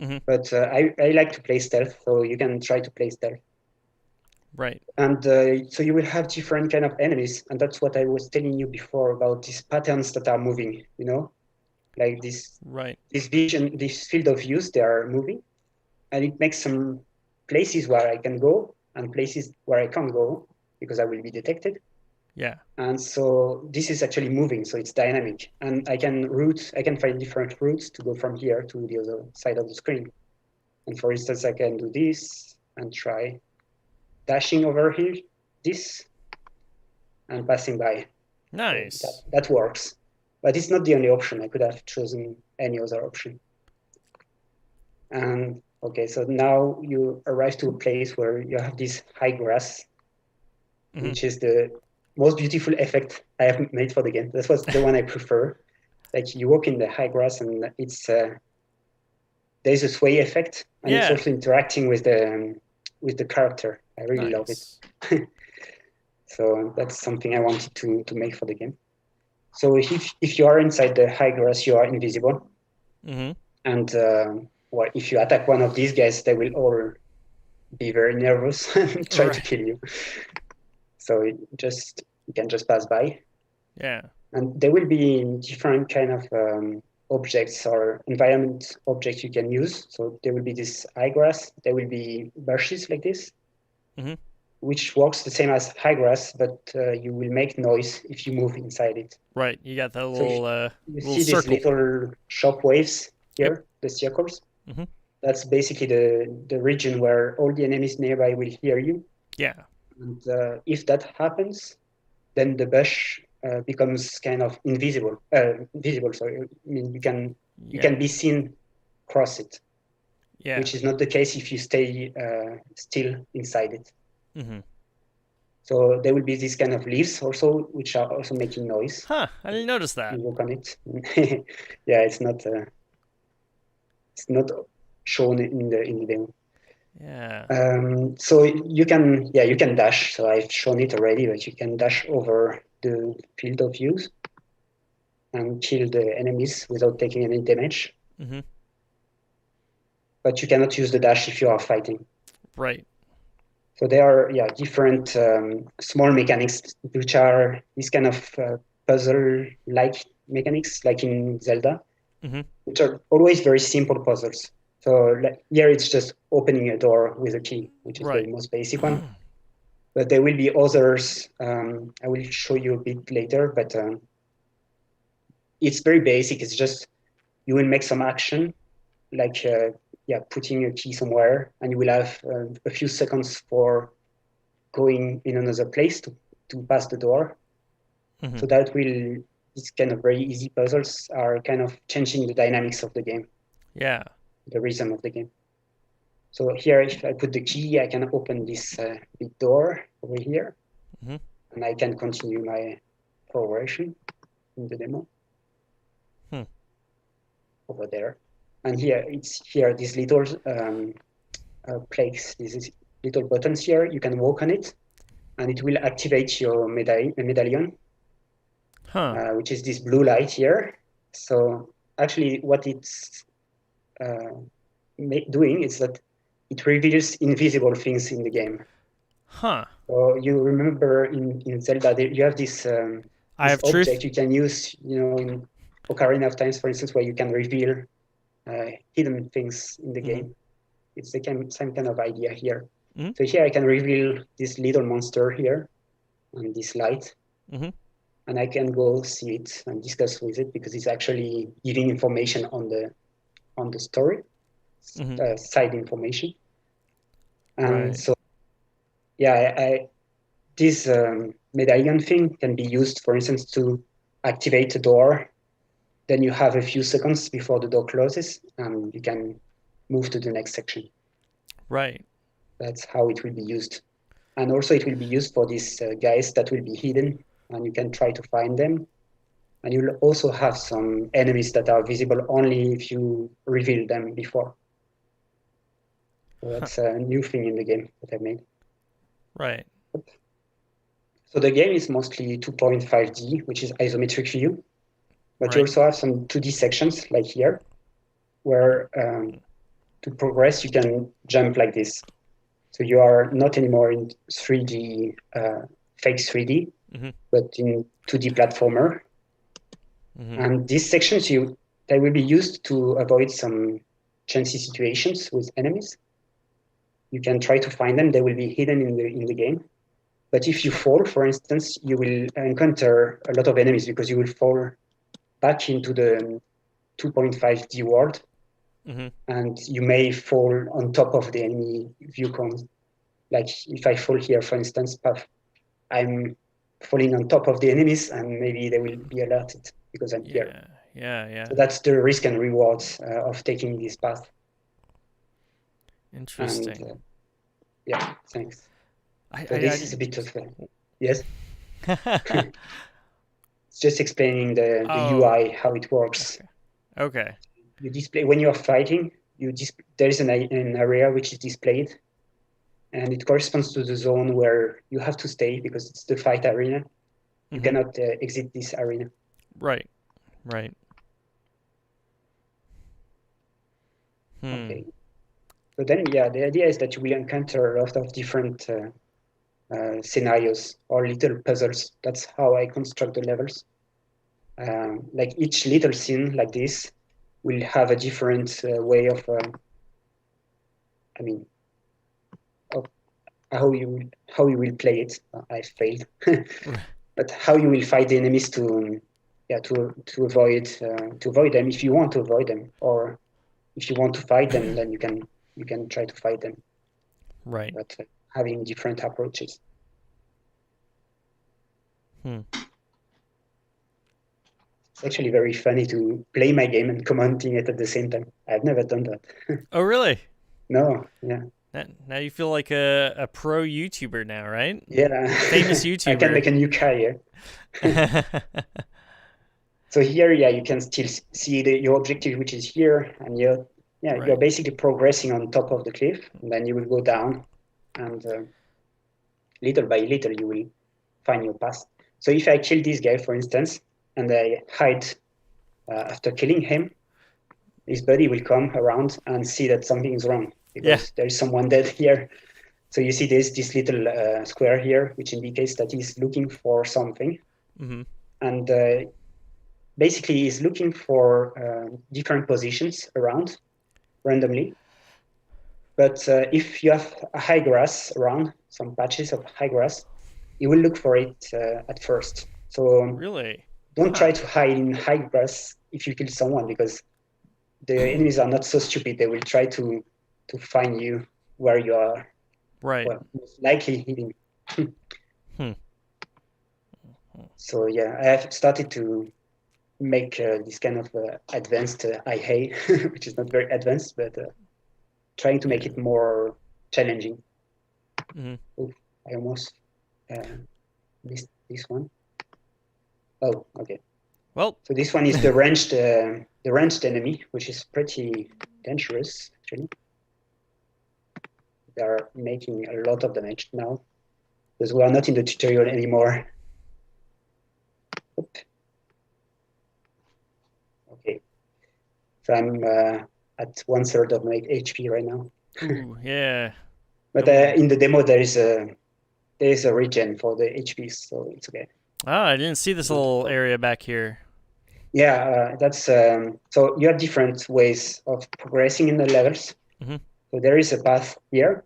Mm-hmm. But I like to play stealth, so you can try to play stealth. Right. And so you will have different kind of enemies, and that's what I was telling you before about these patterns that are moving. Like Right. this vision, this field of views, they are moving, and it makes some places where I can go and places where I can't go because I will be detected. Yeah. And so this is actually moving, so it's dynamic, and I can find different routes to go from here to the other side of the screen. And for instance, I can do this and try dashing over here, this, and passing by. So Nice. that works. But it's not the only option. I could have chosen any other option. And okay, so now you arrive to a place where you have this high grass, Mm-hmm. which is the most beautiful effect I have made for the game. That was the one I prefer. Like you walk in the high grass and there's a sway effect, and it's Yeah. also interacting with the character. I really love it. Nice. So that's something I wanted to make for the game. So if you are inside the high grass, you are invisible, Mm-hmm. and well, if you attack one of these guys, they will all be very nervous and try to Right. kill you. So you can just pass by, Yeah. and there will be different kind of objects or environment objects you can use. So there will be this high grass, there will be bushes like this, Mm-hmm. which works the same as high grass, but you will make noise if you move inside it. Right. You got that So if you little see these circle. little shock waves Yep. here, the circles, Mm-hmm. that's basically the region where all the enemies nearby will hear you. Yeah. And if that happens, then the bush becomes kind of visible. Sorry, I mean you Yeah. can be seen across it, Yeah. which is not the case if you stay still inside it. Mm-hmm. So there will be these kind of leaves also, which are also making noise. Huh. I didn't notice that. You walk on it. Yeah, it's not shown in the demo. Yeah. So you can dash. So I've shown it already, but you can dash over the field of views and kill the enemies without taking any damage. Mm-hmm. But you cannot use the dash if you are fighting. Right. So there are different small mechanics which are this kind of puzzle-like mechanics, like in Zelda, Mm-hmm. which are always very simple puzzles. So here it's just opening a door with a key, which is the Right. most basic one. But there will be others. I will show you a bit later, but it's very basic. It's just you will make some action, like putting a key somewhere, and you will have a few seconds for going in another place to pass the door. Mm-hmm. So these kind of very easy puzzles are kind of changing the dynamics of the game, Yeah. the rhythm of the game. So here, if I put the key, I can open this big door over here, Mm-hmm. and I can continue my progression in the demo over there. And here, these little plaques, these little buttons here, you can walk on it, and it will activate your medallion, Huh. which is this blue light here. So actually what it's doing is that it reveals invisible things in the game. Huh. So you remember in Zelda, you have this I have truth. object you can use, in Ocarina of Times, for instance, where you can reveal hidden things in the Mm-hmm. game. It's the same kind of idea here. Mm-hmm. So here I can reveal this little monster here and this light, Mm-hmm. and I can go see it and discuss with it because it's actually giving information on the story, Mm-hmm. side information. And Right. so this medallion thing can be used, for instance, to activate a door. Then you have a few seconds before the door closes, and you can move to the next section. Right. That's how it will be used. And also it will be used for these guys that will be hidden, and you can try to find them. And you'll also have some enemies that are visible only if you reveal them before. So that's a new thing in the game that I made. Right. So the game is mostly 2.5D, which is isometric view, but you Right. also have some 2D sections like here, where to progress you can jump like this. So you are not anymore in 3D, fake 3D, Mm-hmm. but in 2D platformer. Mm-hmm. And these sections they will be used to avoid some chancy situations with enemies. You can try to find them; they will be hidden in the game. But if you fall, for instance, you will encounter a lot of enemies because you will fall back into the 2.5D world, Mm-hmm. and you may fall on top of the enemy viewpoint. Like if I fall here, for instance, I'm falling on top of the enemies, and maybe they will be alerted because I'm here. Yeah. Yeah. Yeah. So that's the risk and rewards of taking this path. And Interesting. yeah, thanks. I. So I. this is a bit of yes. It's just explaining the Oh. UI how it works. Okay. Okay. You display when you're fighting. There is an area which is displayed, and it corresponds to the zone where you have to stay because it's the fight arena. You Mm-hmm. cannot exit this arena. Right. Right. Hmm. Okay. So then, yeah, the idea is that you will encounter a lot of different scenarios or little puzzles. That's how I construct the levels. Like each little scene like this will have a different way of, I mean, of how you will play it. I failed, but how you will fight the enemies to, yeah, to avoid them if you want to avoid them, or if you want to fight them, then you can try to fight them, Right. but having different approaches. Hmm. It's actually very funny to play my game and commenting it at the same time. I've never done that. Oh, really? No, yeah. Now you feel like a pro YouTuber now, right? Yeah, Famous I can YouTuber. make a new career. So here, yeah, you can still see your objective, which is here, and you're Right. basically progressing on top of the cliff, and then you will go down, and little by little you will find your path. So if I kill this guy, for instance, and I hide after killing him, his buddy will come around and see that something is wrong Yeah. because there is someone dead here. So you see this little square here, which indicates that he's looking for something. Mm-hmm. And basically he's looking for different positions around randomly. But if you have a high grass around, some patches of high grass, you will look for it at first. So Really? don't try Huh. to hide in high grass if you kill someone, because the enemies are not so stupid. They will try to find you where you are, Right. well, most likely hidden. Hmm. So yeah, I have started to make this kind of advanced IA, which is not very advanced, but trying to make Yeah. it more challenging. Mm-hmm. Oof, I almost missed this one. Oh, okay. Well. So this one is the ranged enemy, which is pretty dangerous actually. They are making a lot of damage now because we are not in the tutorial anymore. Oop. Okay, so I'm at 1/3 of my HP right now. Ooh. Yeah. But in the demo there is a regen for the HPs, so it's okay. Ah, I didn't see this Not a little problem. area back here. Yeah, that's so you have different ways of progressing in the levels. Mm-hmm. So there is a path here.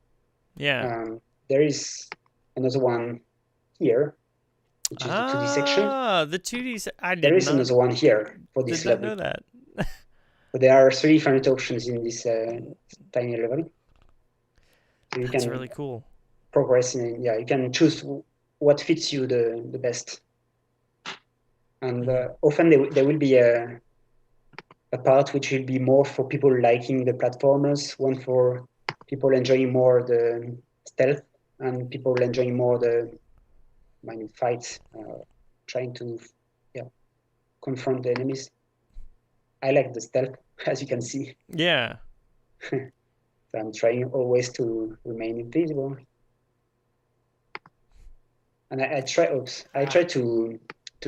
Yeah. There is another one here, which is the 2D section. Ah, the 2Ds. I There did is not another one here for did this not level. know that. So there are three different options in this tiny level. So you That's can really cool. progress in, yeah, you can choose what fits you the best. And Mm-hmm. often there will be a part which will be more for people liking the platformers, one for people enjoying more the stealth, and people enjoying more the fights, trying to, yeah, confront the enemies. I like the stealth, as you can see. Yeah. So I'm trying always to remain invisible. And I try to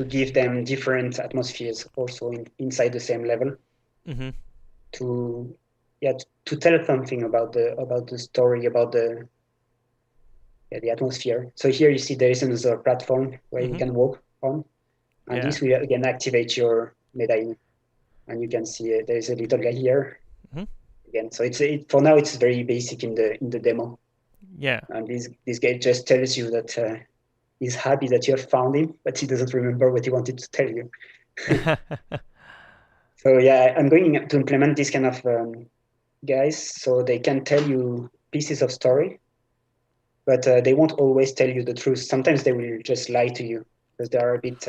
give them different atmospheres also inside the same level Mm-hmm. to to tell something about the story, about the atmosphere. So here you see there is another platform where you Mm-hmm. can walk on, and Yeah. this will again activate your medallion. And you can see there is a little guy here Mm-hmm. again. So for now it's very basic in the demo, Yeah. and this guy just tells you that he's happy that you have found him, but he doesn't remember what he wanted to tell you. So yeah, I'm going to implement this kind of guys so they can tell you pieces of story, but they won't always tell you the truth. Sometimes they will just lie to you because they are a bit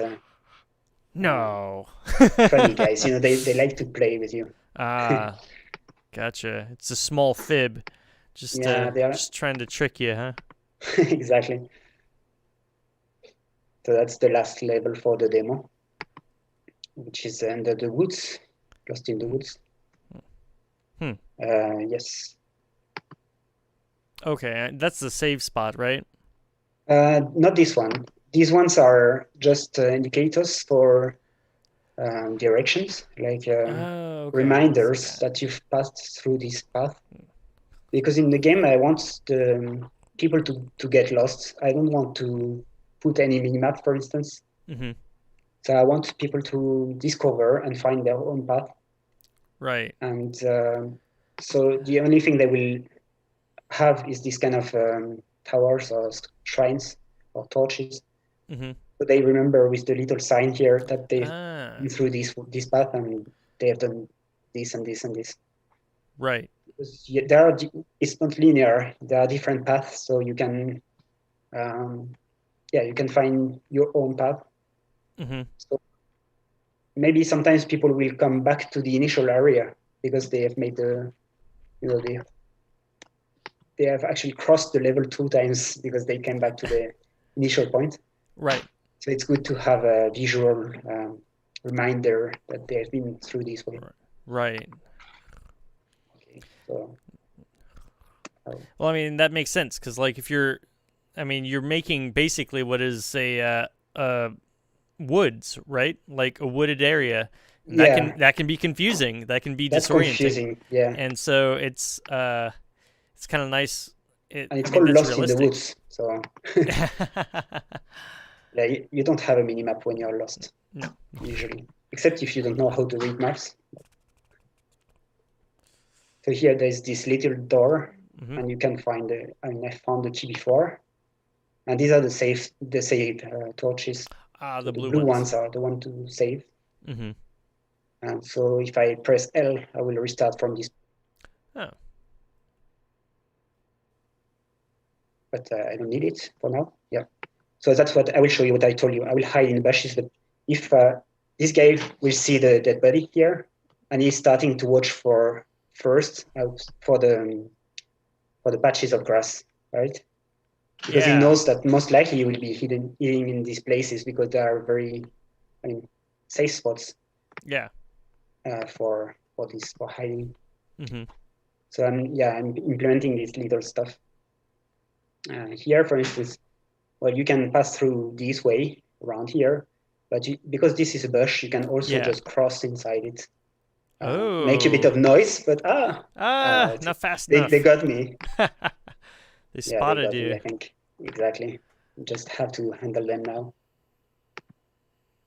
No. funny guys. You know, they like to play with you. Ah, gotcha. It's a small fib. Yeah, they are Just trying to trick you, huh? exactly. So that's the last level for the demo, which is under the woods, lost in the woods. Hmm. Yes. Okay, that's the save spot, right? Not this one. These ones are just indicators for directions, like Oh, okay. So reminders that you've passed through this path. Because in the game, I want the people to get lost. I don't want to put any minimap, for instance. mm-hmm. So I want people to discover and find their own path. Right. And so the only thing they will have is this kind of towers or shrines or torches. Mm-hmm. So they remember with the little sign here that they've Ah, been through this path and they have done this and this and this. right. Because it's not linear. There are different paths, so you can you can find your own path. Mm-hmm. So maybe sometimes people will come back to the initial area because they have made they have actually crossed the level 2 times because they came back to the initial point. Right. So it's good to have a visual reminder that they have been through this way. Right. Okay, so Well, I mean that makes sense because, like, if you're, I mean, you're making basically what is woods, right? Like a wooded area, and yeah, that can be confusing. That can be that's disorienting, confusing. Yeah, and so it's kind of nice. and I it's mean, called that's Lost in the realistic. Woods. So yeah, you don't have a minimap when you're lost No. usually, except if you don't know how to read maps. So here there's this little door, Mm-hmm. and you can find I found the key before, and these are the save torches. Ah, So the the blue blue ones. ones are the one to save. Mm-hmm. And so if I press L, I will restart from this. Oh. But I don't need it for now. Yeah. So that's what I will show you. What I told you, I will hide in the bushes. But if this guy will see the dead body here, and he's starting to watch for first for the patches of grass, right? Because he Yeah. knows that most likely he will be hidden in these places because they are very, I mean, safe spots Yeah. for this for hiding. Mm-hmm. So I'm implementing this little stuff here, for instance. Well, you can pass through this way around here, but because this is a bush, you can also Yeah. just cross inside it. Make a bit of Oh. noise, but Not fast they enough. got me. They Yeah, they spotted got me, you. I think. Exactly. You just have to handle them now.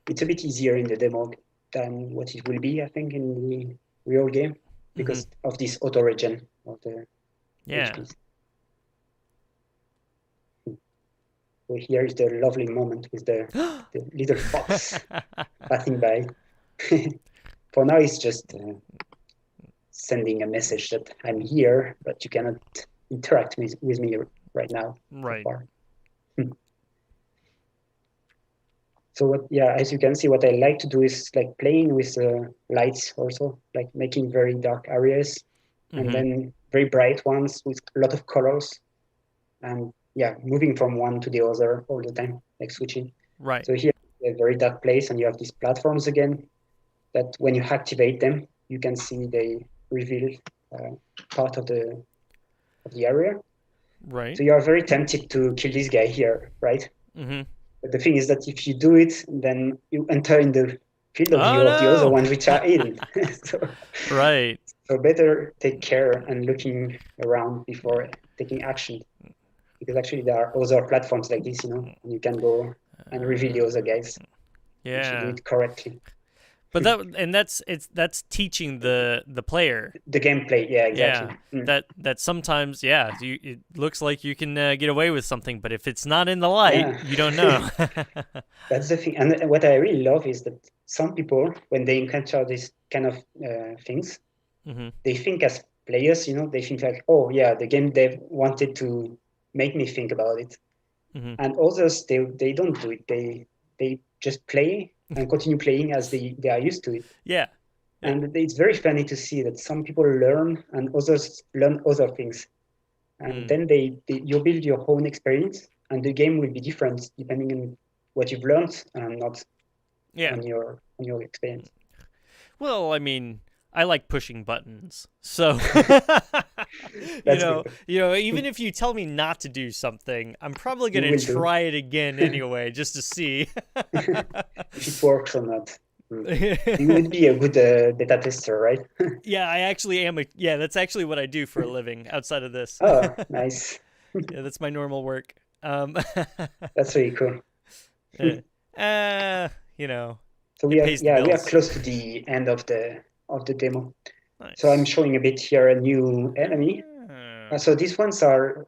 It's a bit easier in the demo than what it will be, I think, in the real game Mm-hmm. because of this auto regen of the Yeah. HPs. So here is the lovely moment with the little fox passing by. For now, it's just sending a message that I'm here, but you cannot interact with me right now so Right. far. So as you can see, what I like to do is like playing with lights also, like making very dark areas and Mm-hmm. then very bright ones with a lot of colors and moving from one to the other all the time, like switching. Right. So here, a very dark place and you have these platforms again that when you activate them, you can see they reveal part of the of the area. Right. So you are very tempted to kill this guy here, right? Mm-hmm. But the thing is that if you do it, then you enter in the field of view Oh of the other no. ones which are in. so, Right. so better take care and looking around before taking action. Because actually there are other platforms like this, and you can go and reveal the other guys if you do Yeah. it correctly. But that's teaching the player. The gameplay, yeah, exactly. Yeah. That sometimes, yeah, it looks like you can get away with something, but if it's not in the light, Yeah, you don't know. that's the thing. And what I really love is that some people, when they encounter these kind of things, Mm-hmm. they think as players, they think like, oh yeah, the game dev wanted to make me think about it. Mm-hmm. And others, they don't do it. They just play and continue playing as they are used to it. Yeah. Yeah. And it's very funny to see that some people learn and others learn other things. And Mm. then you build your own experience, and the game will be different depending on what you've learned and not Yeah. on your experience. Well, I mean, I like pushing buttons. So, That's good. even if you tell me not to do something, I'm probably You going to will do try it again anyway, just to see. if it works or not. You would be a good beta tester, right? Yeah, I actually am yeah, that's actually what I do for a living outside of this. Oh, nice. Yeah, that's my normal work. That's really cool. eh, you know, So it pays the we are bills. close to the end of the demo. So I'm Nice. showing a bit here a new enemy. So these ones are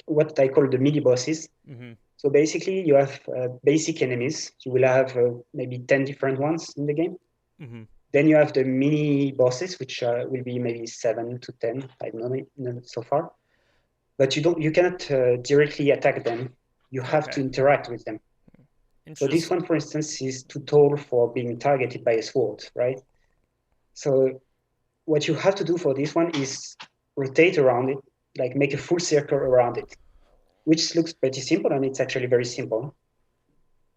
what I call the mini bosses. Mm-hmm. So basically, you have basic enemies. You will have maybe 10 different ones in the game. Mm-hmm. Then you have the mini bosses, which will be maybe 7 to 10. I don't know so far. But you cannot directly attack them. You have to Okay. interact with them. So this Interesting. one, for instance, is too tall for being targeted by a sword, right? So what you have to do for this one is rotate around it, like make a full circle around it, which looks pretty simple, and it's actually very simple.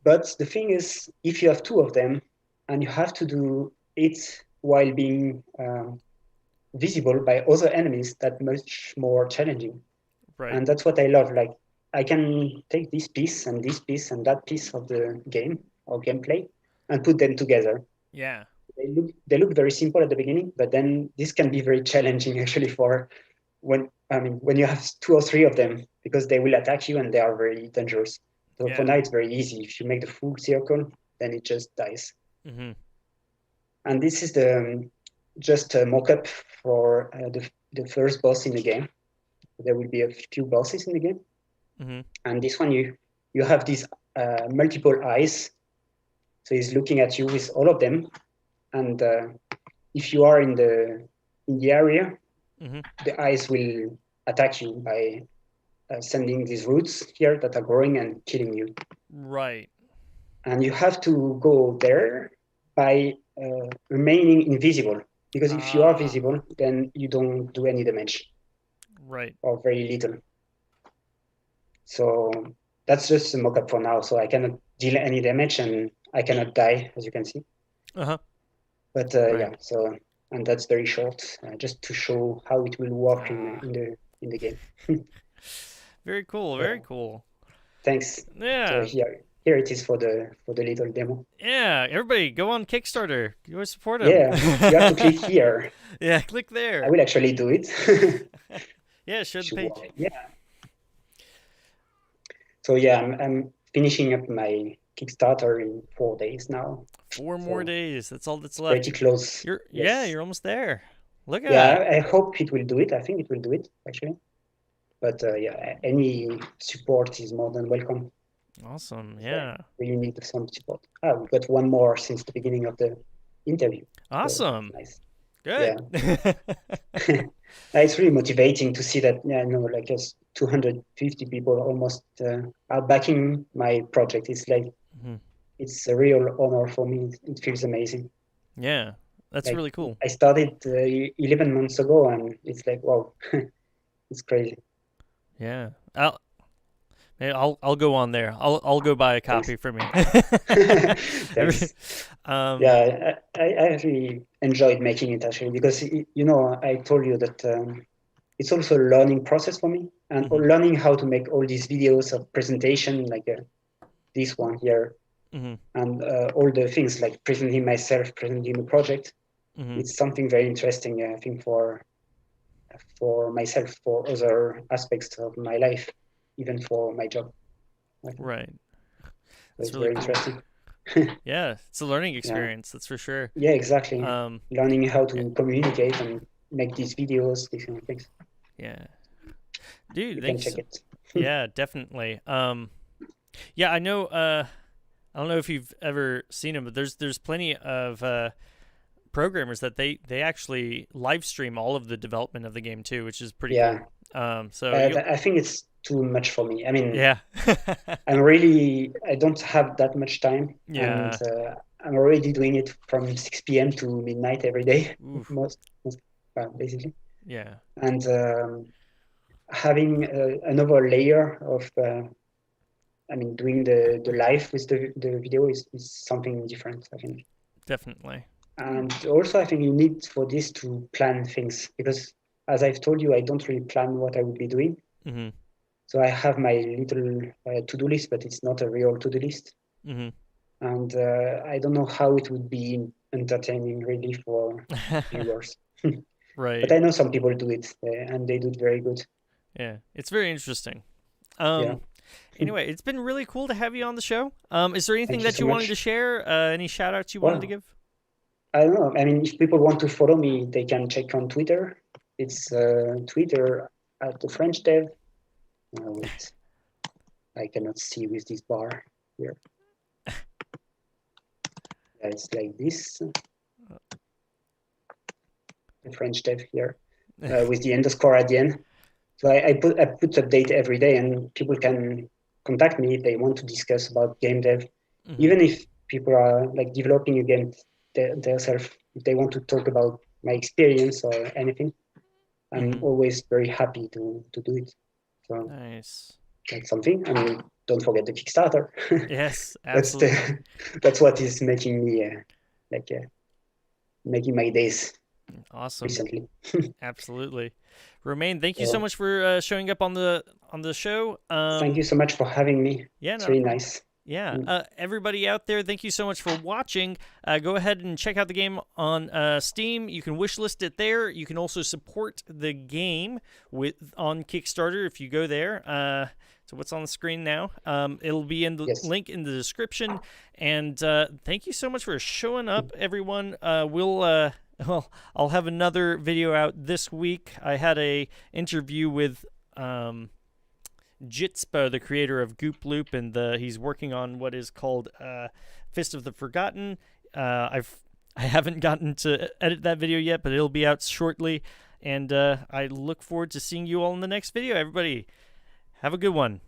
But the thing is, if you have two of them and you have to do it while being visible by other enemies, that's much more challenging. Right. And that's what I love. Like, I can take this piece and that piece of the game or gameplay and put them together. Yeah. They look very simple at the beginning, but then this can be very challenging actually for when you have two or three of them, because they will attack you and they are very dangerous. So for Yeah. now it's very easy. If you make the full circle, then it just dies. Mm-hmm. And this is just a mock-up for the first boss in the game. There will be a few bosses in the game, Mm-hmm. and this one you have these multiple eyes. So he's looking at you with all of them, and if you are in the area, Mm-hmm. the eyes will attack you by sending these roots here that are growing and killing you. Right. And you have to go there by remaining invisible, because if you are Ah. visible, then you don't do any damage Right. or very little. So that's just a mock-up for now. So I cannot deal any damage and I cannot die, as you can see. Uh-huh. But Right. yeah, so and that's very short, just to show how it will work Ah. in the game. Very cool. Very Yeah, cool. thanks. So Yeah. here it is for the little demo. Yeah. Everybody, go on Kickstarter. Go support him. Yeah, you have to click here. Yeah. Click I there. will actually do it. Yeah. Share the Should work. page. Yeah. So yeah, I'm finishing up my Kickstarter in 4 days now. 4 more So days. That's all that's pretty left. close. Yeah. Yes. You're almost there. Look at Yeah, that. I hope it will do it. I think it will do it actually. But yeah, any support is more than welcome. Awesome. So I Yeah. really need some support. We got one more since the beginning of the interview. So Awesome. nice. Good. Yeah. It's really motivating to see that, like just 250 people almost are backing my project. It's like, Mhm. it's a real honor for me. It feels amazing. Yeah. That's Like, really cool. I started 11 months ago, and it's like, wow, it's crazy. Yeah. I'll go on there. I'll go buy a Thanks. copy from you. Thanks. um. Yeah, I really enjoyed making it actually, because I told you that it's also a learning process for me, and Mm-hmm. learning how to make all these videos of presentation, like this one here, Mm-hmm. and all the things like presenting myself, presenting the project. Mm-hmm. It's something very interesting, I think, for myself, for other aspects of my life, even for my job. I think. Right. So That's it's really very cool. interesting. Yeah, it's a learning Yeah, experience, that's for sure. yeah, exactly. Um, Learning how yeah, to communicate and make these videos, these kind of things. yeah. Dude, You thank can you check so. it. Yeah, definitely. Yeah, I know. I don't know if you've ever seen them, but there's plenty of programmers that they actually live stream all of the development of the game too, which is pretty Yeah, cool. So you, I think it's too much for me. I mean, yeah, I don't have that much time, and yeah, I'm already doing it from 6 p.m. to midnight every day, oof, most basically. yeah, And having another layer of, I mean, doing the live with the video is something different, I think. definitely. And also, I think you need for this to plan things because, as I've told you, I don't really plan what I would be doing. Mhm, So I have my little to-do list, but it's not a real to-do list. mhm. And I don't know how it would be entertaining really for viewers. But Right. I know some people do it, and they do it very good. Yeah, it's very interesting. Yeah. Um, Anyway, it's been really cool to have you on the show. Is there anything Thank you that so you wanted much. to share? Any shout outs you wanted to Well, give? I don't know. I mean, if people want to follow me, they can check on Twitter. It's Twitter at the French Dev. Wait, I cannot see with this bar here. Yeah, it's like this. The French Dev here with the underscore at the end. So I put update every day, and people can contact me if they want to discuss about game dev. Mm-hmm. Even if people are like developing a game themselves, if they want to talk about my experience or anything, I'm Mm-hmm. always very happy to do it. So Nice. that's something. I mean, don't forget the Kickstarter. Yes, that's absolutely. the that's what is making me like making my days Awesome. recently. Absolutely. Romain, thank you so So much for showing up on the show. thank you so much for having me. Yeah, It's not a really problem. nice. Yeah, Mm, everybody out there, thank you so much for watching. Go ahead and check out the game on Steam. You can wishlist it there. You can also support the game with on Kickstarter if you go there. So what's on the screen now? It'll be in the yes. link in the description. And thank you so much for showing up, everyone. Well, I'll have another video out this week. I had a interview with Jitspa, the creator of Goop Loop, and he's working on what is called Fist of the Forgotten. I haven't gotten to edit that video yet, but it'll be out shortly. And I look forward to seeing you all in the next video. Everybody, have a good one.